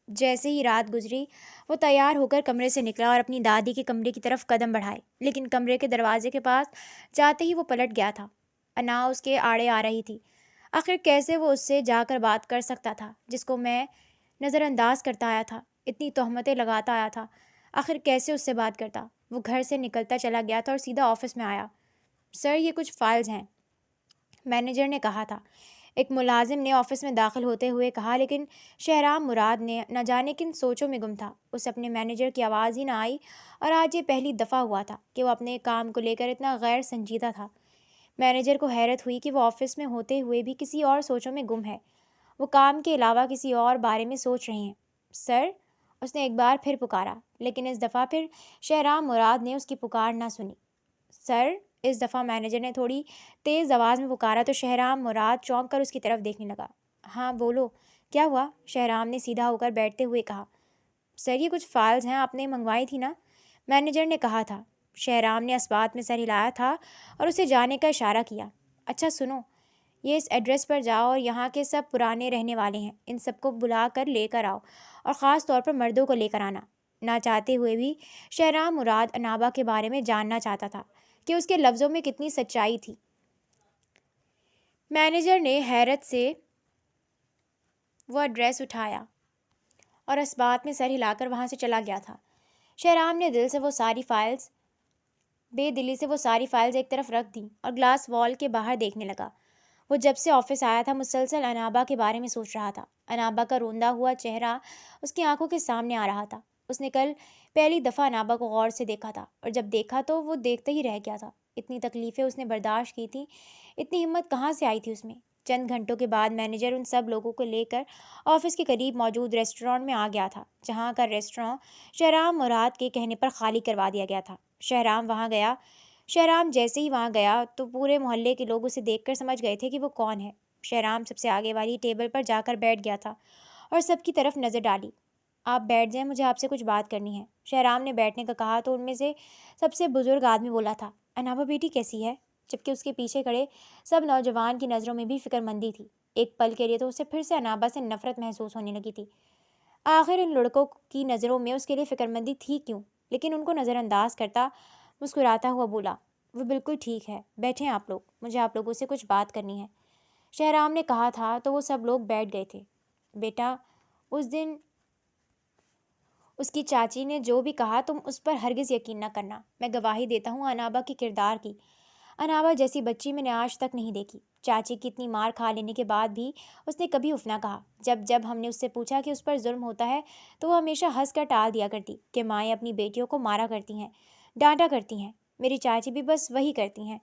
جیسے ہی رات گزری، وہ تیار ہو کر کمرے سے نکلا اور اپنی دادی کے کمرے کی طرف قدم بڑھائے، لیکن کمرے کے دروازے کے پاس جاتے ہی وہ پلٹ گیا تھا۔ انا اس کے آڑے آ رہی تھی۔ آخر کیسے وہ اس سے جا کر بات کر سکتا تھا جس کو میں نظر انداز کرتا آیا تھا، اتنی تہمتیں لگاتا آیا تھا؟ آخر کیسے اس سے بات کرتا؟ وہ گھر سے نکلتا چلا گیا تھا اور سیدھا آفس میں آیا۔ سر، یہ کچھ فائلز ہیں، مینیجر نے کہا تھا۔ ایک ملازم نے آفس میں داخل ہوتے ہوئے کہا، لیکن شہرام مراد نے نہ جانے کن سوچوں میں گم تھا۔ اسے اپنے مینیجر کی آواز ہی نہ آئی، اور آج یہ پہلی دفعہ ہوا تھا کہ وہ اپنے کام کو لے کر اتنا غیر سنجیدہ تھا۔ مینیجر کو حیرت ہوئی کہ وہ آفس میں ہوتے ہوئے بھی کسی اور سوچوں میں گم ہے، وہ کام کے علاوہ کسی اور بارے میں سوچ رہے ہیں۔ سر، اس نے ایک بار پھر پکارا، لیکن اس دفعہ پھر شہرام مراد نے اس کی پکار نہ سنی۔ سر، اس دفعہ مینیجر نے تھوڑی تیز آواز میں پکارا تو شہرام مراد چونک کر اس کی طرف دیکھنے لگا۔ ہاں بولو، کیا ہوا؟ شہرام نے سیدھا ہو کر بیٹھتے ہوئے کہا۔ سر، یہ کچھ فائلز ہیں، آپ نے منگوائی تھی نا؟ مینیجر نے کہا تھا۔ شہرام نے اس بات میں سر ہلایا تھا اور اسے جانے کا اشارہ کیا۔ اچھا سنو، یہ اس ایڈریس پر جاؤ اور یہاں کے سب پرانے رہنے والے ہیں، ان سب کو بلا کر لے کر آؤ، اور خاص طور پر مردوں کو لے کر آنا۔ نہ چاہتے ہوئے بھی شہرام مراد انابا کے بارے میں جاننا چاہتا تھا کہ اس کے لفظوں میں کتنی سچائی تھی۔ مینیجر نے حیرت سے وہ ایڈریس اٹھایا اور اس بات میں سر ہلا کر وہاں سے چلا گیا تھا۔ شہرام نے بے دلی سے وہ ساری فائلز ایک طرف رکھ دیں اور گلاس وال کے باہر دیکھنے لگا۔ وہ جب سے آفس آیا تھا مسلسل انابا کے بارے میں سوچ رہا تھا۔ انابا کا روندا ہوا چہرہ اس کی آنکھوں کے سامنے آ رہا تھا۔ اس نے کل پہلی دفعہ انابا کو غور سے دیکھا تھا، اور جب دیکھا تو وہ دیکھتے ہی رہ گیا تھا۔ اتنی تکلیفیں اس نے برداشت کی تھیں، اتنی ہمت کہاں سے آئی تھی اس میں؟ چند گھنٹوں کے بعد مینیجر ان سب لوگوں کو لے کر آفس کے قریب موجود ریسٹورانٹ میں آ گیا تھا، جہاں کا ریسٹورانٹ شہرام مراد کے کہنے پر خالی کروا دیا گیا تھا۔ شہرام جیسے ہی وہاں گیا تو پورے محلے کے لوگ اسے دیکھ کر سمجھ گئے تھے کہ وہ کون ہے۔ شہرام سب سے آگے والی ٹیبل پر جا کر بیٹھ گیا تھا اور سب کی طرف نظر ڈالی۔ آپ بیٹھ جائیں، مجھے آپ سے کچھ بات کرنی ہے۔ شہرام نے بیٹھنے کا کہا تو ان میں سے سب سے بزرگ آدمی بولا تھا، انابا بیٹی کیسی ہے؟ جبکہ اس کے پیچھے کھڑے سب نوجوان کی نظروں میں بھی فکر مندی تھی۔ ایک پل کے لیے تو اسے پھر سے انابا سے نفرت محسوس ہونے لگی تھی۔ آخر ان لڑکوں کی نظروں میں اس کے لیے فکر مندی تھی کیوں؟ لیکن ان کو نظر انداز کرتا مسکراتا ہوا بولا، وہ بالکل ٹھیک ہے، بیٹھیں آپ لوگ، مجھے آپ لوگوں سے کچھ بات کرنی ہے۔ شہرام نے کہا تھا تو وہ سب لوگ بیٹھ گئے تھے۔ بیٹا، اس دن اس کی چاچی نے جو بھی کہا تم اس پر ہرگز یقین نہ کرنا۔ میں گواہی دیتا ہوں انابا کے کردار کی۔ انابا جیسی بچی میں نے آج تک نہیں دیکھی۔ چاچی کی اتنی مار کھا لینے کے بعد بھی اس نے کبھی اف نہ کہا۔ جب ہم نے اس سے پوچھا کہ اس پر ظلم ہوتا ہے تو وہ ہمیشہ ہنس کر ٹال دیا کرتی کہ مائیں اپنی بیٹیوں کو مارا کرتی ہیں، ڈانٹا کرتی ہیں۔ میری چاچی بھی بس وہی کرتی ہیں،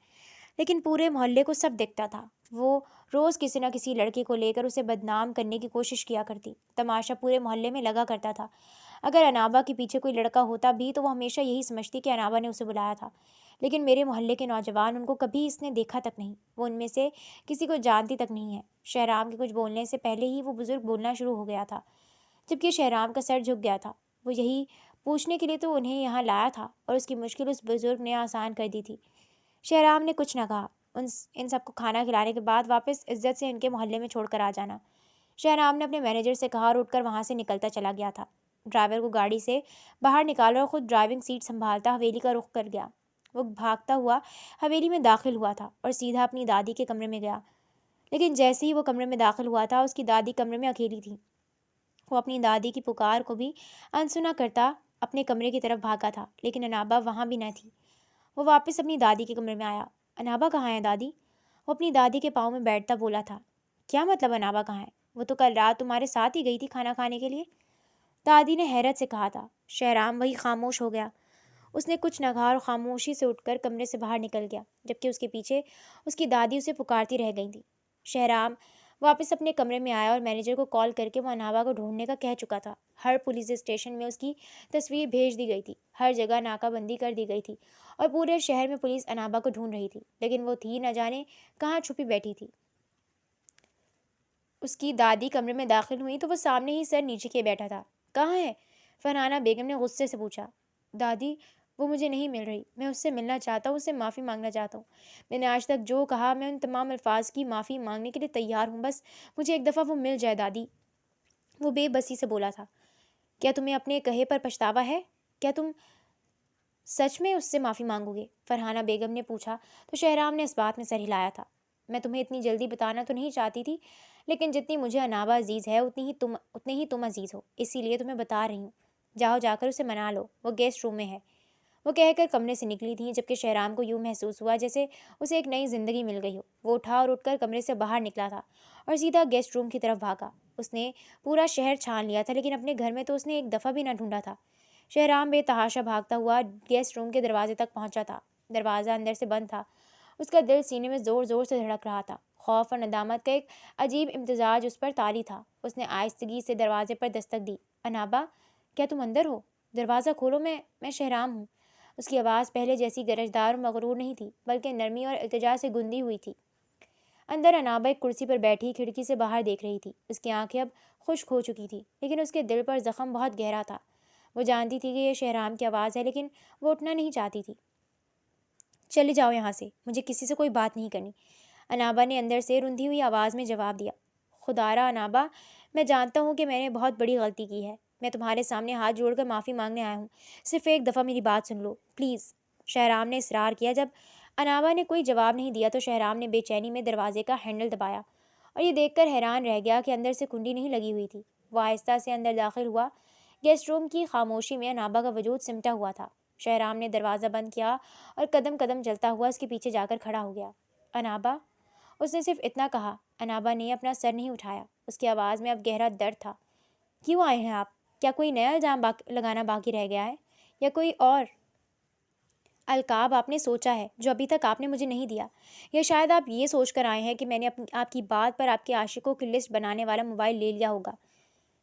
لیکن پورے محلے کو سب دیکھتا تھا۔ وہ روز کسی نہ کسی لڑکے کو لے کر اسے بدنام کرنے کی کوشش کیا کرتی۔ تماشا پورے محلے میں لگا کرتا تھا۔ اگر انابا کے پیچھے کوئی لڑکا ہوتا بھی تو وہ ہمیشہ یہی سمجھتی کہ انابا نے اسے بلایا تھا، لیکن میرے محلے کے نوجوان ان کو کبھی اس نے دیکھا تک نہیں، وہ ان میں سے کسی کو جانتی تک نہیں ہے۔ شہرام کے کچھ بولنے سے پہلے ہی وہ بزرگ بولنا شروع ہو گیا تھا، جبکہ شہرام کا سر جھک گیا تھا۔ وہ یہی پوچھنے کے لیے تو انہیں یہاں لایا تھا اور اس کی مشکل اس بزرگ نے آسان کر دی تھی۔ شہرام نے کچھ نہ کہا۔ ان سب کو کھانا کھلانے کے بعد واپس عزت سے ان کے محلے میں چھوڑ کر آ جانا۔ شہرام نے اپنے مینیجر سے کہا اور اٹھ کر وہاں سے نکلتا چلا گیا تھا۔ ڈرائیور کو گاڑی سے باہر نکالا اور خود ڈرائیونگ سیٹ سنبھالتا حویلی کا رخ کر گیا۔ وہ بھاگتا ہوا حویلی میں داخل ہوا تھا اور سیدھا اپنی دادی کے کمرے میں گیا، لیکن جیسے ہی وہ کمرے میں داخل ہوا تھا اس کی دادی کمرے میں اکیلی تھی۔ وہ اپنی دادی کی پکار کو بھی انسنا کرتا اپنے کمرے کی طرف بھاگا تھا، لیکن انابا وہاں بھی نہ تھی۔ وہ واپس اپنی دادی کے کمرے میں آیا۔ انابا کہاں ہے دادی؟ وہ اپنی دادی کے پاؤں میں بیٹھتا بولا تھا۔ کیا مطلب انابا کہاں ہے؟ وہ تو کل رات تمہارے ساتھ ہی گئی تھی کھانا کھانے کے لیے، دادی نے حیرت سے کہا تھا۔ شہرام وہی خاموش ہو گیا۔ اس نے کچھ نہ کہا اور خاموشی سے اٹھ کر کمرے سے باہر نکل گیا، جبکہ اس کے پیچھے اس کی دادی اسے پکارتی رہ گئی تھی۔ شہرام واپس اپنے کمرے میں آیا اور مینیجر کو کال کر کے وہ انابا کو ڈھونڈنے کا کہہ چکا تھا۔ ہر پولیس اسٹیشن میں اس کی تصویر بھیج دی گئی تھی، ہر جگہ ناکہ بندی کر دی گئی تھی اور پورے شہر میں پولیس انابا کو ڈھونڈ رہی تھی، لیکن وہ تھی نہ جانے کہاں چھپی بیٹھی تھی۔ اس کی دادی کمرے میں داخل ہوئی تو وہ سامنے ہی سر نیچے کیے بیٹھا تھا۔ کہاں ہے؟ فرحانہ بیگم نے غصے سے پوچھا۔ دادی، وہ مجھے نہیں مل رہی، میں اس سے ملنا چاہتا ہوں، اس سے معافی مانگنا چاہتا ہوں۔ میں نے آج تک جو کہا میں ان تمام الفاظ کی معافی مانگنے کے لیے تیار ہوں، بس مجھے ایک دفعہ وہ مل جائے دادی، وہ بے بسی سے بولا تھا۔ کیا تمہیں اپنے کہے پر پچھتاوا ہے؟ کیا تم سچ میں اس سے معافی مانگو گے؟ فرحانہ بیگم نے پوچھا تو شہرام نے اس بات میں سر ہلایا تھا۔ میں تمہیں اتنی جلدی بتانا تو نہیں چاہتی تھی، لیکن جتنی مجھے انابا عزیز ہے اتنے ہی تم عزیز ہو، اسی لیے تمہیں بتا رہی ہوں۔ جاؤ جا کر اسے منا لو، وہ گیسٹ روم میں ہے، وہ کہہ کر کمرے سے نکلی تھیں، جبکہ شہرام کو یوں محسوس ہوا جیسے اسے ایک نئی زندگی مل گئی ہو۔ وہ اٹھا اور اٹھ کر کمرے سے باہر نکلا تھا اور سیدھا گیسٹ روم کی طرف بھاگا۔ اس نے پورا شہر چھان لیا تھا، لیکن اپنے گھر میں تو اس نے ایک دفعہ بھی نہ ڈھونڈا تھا۔ شہرام بے تحاشا بھاگتا ہوا گیسٹ روم کے دروازے تک پہنچا تھا۔ دروازہ اندر سے بند تھا۔ اس کا دل سینے میں زور زور سے دھڑک رہا تھا۔ خوف اور ندامت کا ایک عجیب امتزاج اس پر طاری تھا۔ اس نے آہستگی سے دروازے پر دستک دی۔ انابا، کیا تم اندر ہو؟ دروازہ کھولو، میں شہرام ہوں۔ اس کی آواز پہلے جیسی گرجدار اور مغرور نہیں تھی، بلکہ نرمی اور التجا سے گندی ہوئی تھی۔ اندر انابا ایک کرسی پر بیٹھی کھڑکی سے باہر دیکھ رہی تھی۔ اس کی آنکھیں اب خشک ہو چکی تھی، لیکن اس کے دل پر زخم بہت گہرا تھا۔ وہ جانتی تھی کہ یہ شہرام کی آواز ہے، لیکن وہ اٹھنا نہیں چاہتی تھی۔ چلے جاؤ یہاں سے، مجھے کسی سے کوئی بات نہیں کرنی، انابا نے اندر سے رندھی ہوئی آواز میں جواب دیا۔ خدارا انابا، میں جانتا ہوں کہ میں نے بہت بڑی غلطی کی ہے، میں تمہارے سامنے ہاتھ جوڑ کر معافی مانگنے آیا ہوں، صرف ایک دفعہ میری بات سن لو پلیز، شہرام نے اصرار کیا۔ جب انابا نے کوئی جواب نہیں دیا تو شہرام نے بے چینی میں دروازے کا ہینڈل دبایا اور یہ دیکھ کر حیران رہ گیا کہ اندر سے کنڈی نہیں لگی ہوئی تھی۔ وہ آہستہ سے اندر داخل ہوا۔ گیسٹ روم کی خاموشی میں انابا کا وجود سمٹا ہوا تھا۔ شہرام نے دروازہ بند کیا اور قدم قدم چلتا ہوا اس کے پیچھے جا کر کھڑا ہو گیا۔ انابا، اس نے صرف اتنا کہا۔ انابا نے اپنا سر نہیں اٹھایا۔ اس کی آواز میں اب گہرا درد تھا۔ کیوں آئے ہیں آپ؟ کیا کوئی نیا الزام لگانا باقی رہ گیا ہے، یا کوئی اور القاب آپ نے سوچا ہے جو ابھی تک آپ نے مجھے نہیں دیا، یا شاید آپ یہ سوچ کر آئے ہیں کہ میں نے آپ کی بات پر آپ کے عاشقوں کی لسٹ بنانے والا موبائل لے لیا ہوگا؟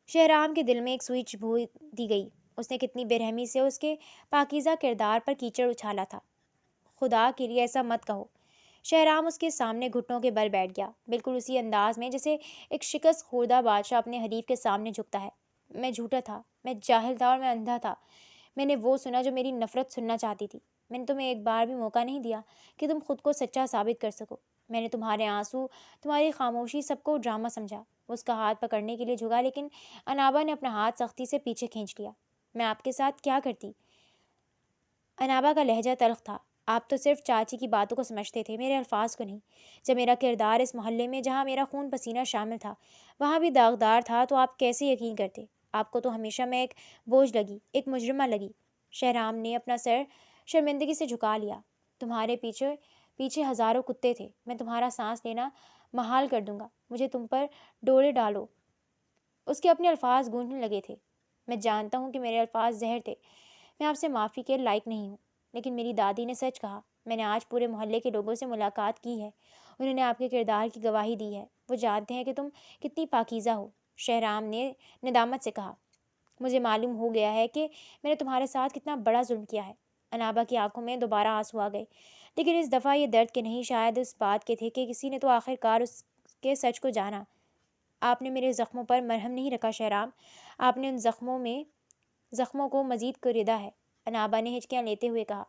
شہرام کے دل میں ایک سوئچ بھو دی گئی۔ اس نے کتنی بے رحمی سے اس کے پاکیزہ کردار پر کیچڑ اچھالا تھا۔ خدا کے لیے ایسا مت کہو۔ شہرام اس کے سامنے گھٹنوں کے بل بیٹھ گیا، بالکل اسی انداز میں جیسے ایک شکست خوردہ بادشاہ اپنے حریف کے سامنے جھکتا ہے۔ میں جھوٹا تھا، میں جاہل تھا اور میں اندھا تھا۔ میں نے وہ سنا جو میری نفرت سننا چاہتی تھی۔ میں نے تمہیں ایک بار بھی موقع نہیں دیا کہ تم خود کو سچا ثابت کر سکو۔ میں نے تمہارے آنسو، تمہاری خاموشی سب کو ڈرامہ سمجھا۔ وہ اس کا ہاتھ پکڑنے کے لیے جھکا، لیکن انابا نے اپنا ہاتھ سختی سے پیچھے کھینچ لیا۔ میں آپ کے ساتھ کیا کرتی؟ انابا کا لہجہ تلخ تھا۔ آپ تو صرف چاچی کی باتوں کو سمجھتے تھے، میرے الفاظ کو نہیں۔ جب میرا کردار اس محلے میں جہاں میرا خون پسینہ شامل تھا وہاں بھی داغدار تھا تو آپ کیسے یقین کرتے؟ آپ کو تو ہمیشہ میں ایک بوجھ لگی، ایک مجرمہ لگی۔ شہرام نے اپنا سر شرمندگی سے جھکا لیا۔ تمہارے پیچھے ہزاروں کتے تھے، میں تمہارا سانس لینا محال کر دوں گا، مجھے تم پر ڈورے ڈالو۔ اس کے اپنے الفاظ گونجنے لگے تھے۔ میں جانتا ہوں کہ میرے الفاظ زہر تھے، میں آپ سے معافی کے لائق نہیں ہوں، لیکن میری دادی نے سچ کہا، میں نے آج پورے محلے کے لوگوں سے ملاقات کی ہے، انہوں نے آپ کے کردار کی گواہی دی ہے، وہ جانتے ہیں کہ تم کتنی پاکیزہ ہو۔ شہرام نے ندامت سے کہا، مجھے معلوم ہو گیا ہے کہ میں نے تمہارے ساتھ کتنا بڑا ظلم کیا ہے۔ انابا کی آنکھوں میں دوبارہ آنسو آ گئے، لیکن اس دفعہ یہ درد کے نہیں، شاید اس بات کے تھے کہ کسی نے تو آخر کار اس کے سچ کو جانا۔ آپ نے میرے زخموں پر مرہم نہیں رکھا شہرام، آپ نے ان زخموں کو مزید کریدا ہے، انابا نے ہچکیاں لیتے ہوئے کہا۔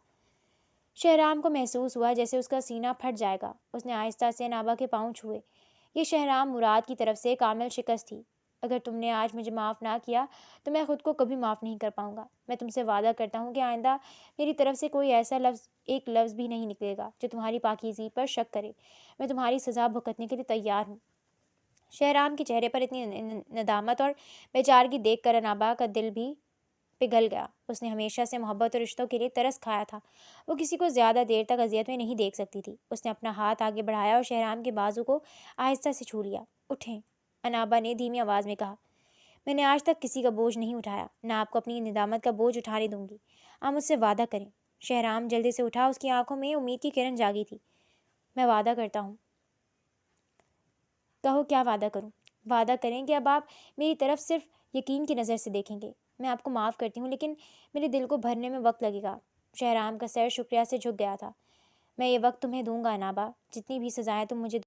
شہرام کو محسوس ہوا جیسے اس کا سینہ پھٹ جائے گا۔ اس نے آہستہ سے انابا کے پاؤں چھوئے۔ یہ شہرام مراد کی طرف سے کامل شکست تھی۔ اگر تم نے آج مجھے معاف نہ کیا تو میں خود کو کبھی معاف نہیں کر پاؤں گا۔ میں تم سے وعدہ کرتا ہوں کہ آئندہ میری طرف سے کوئی ایسا ایک لفظ بھی نہیں نکلے گا جو تمہاری پاکیزگی پر شک کرے۔ میں تمہاری سزا بھگتنے کے لیے تیار ہوں۔ شہرام کے چہرے پر اتنی ندامت اور بیچارگی دیکھ کر انابا کا دل بھی پگھل گیا۔ اس نے ہمیشہ سے محبت اور رشتوں کے لیے ترس کھایا تھا، وہ کسی کو زیادہ دیر تک اذیت میں نہیں دیکھ سکتی تھی۔ اس نے اپنا ہاتھ آگے بڑھایا اور شہرام کے بازو کو آہستہ سے چھو لیا۔ اٹھیں، انابا نے دھیمی آواز میں کہا، میں نے آج تک کسی کا بوجھ نہیں اٹھایا، نہ آپ کو اپنی ندامت کا بوجھ اٹھانے دوں گی۔ آپ مجھ سے وعدہ کریں۔ شہرام جلدی سے اٹھا، اس کی آنکھوں میں امید کی کرن جاگی تھی۔ میں وعدہ کرتا ہوں۔ کہو کیا وعدہ کروں؟ وعدہ کریں کہ اب آپ میری طرف صرف یقین کی نظر سے دیکھیں گے۔ میں آپ کو معاف کرتی ہوں، لیکن میرے دل کو بھرنے میں وقت لگے گا۔ شہرام کا سر شکریہ سے جھک گیا تھا۔ میں یہ وقت تمہیں دوں گا انابا، جتنی بھی سزائیں تم مجھے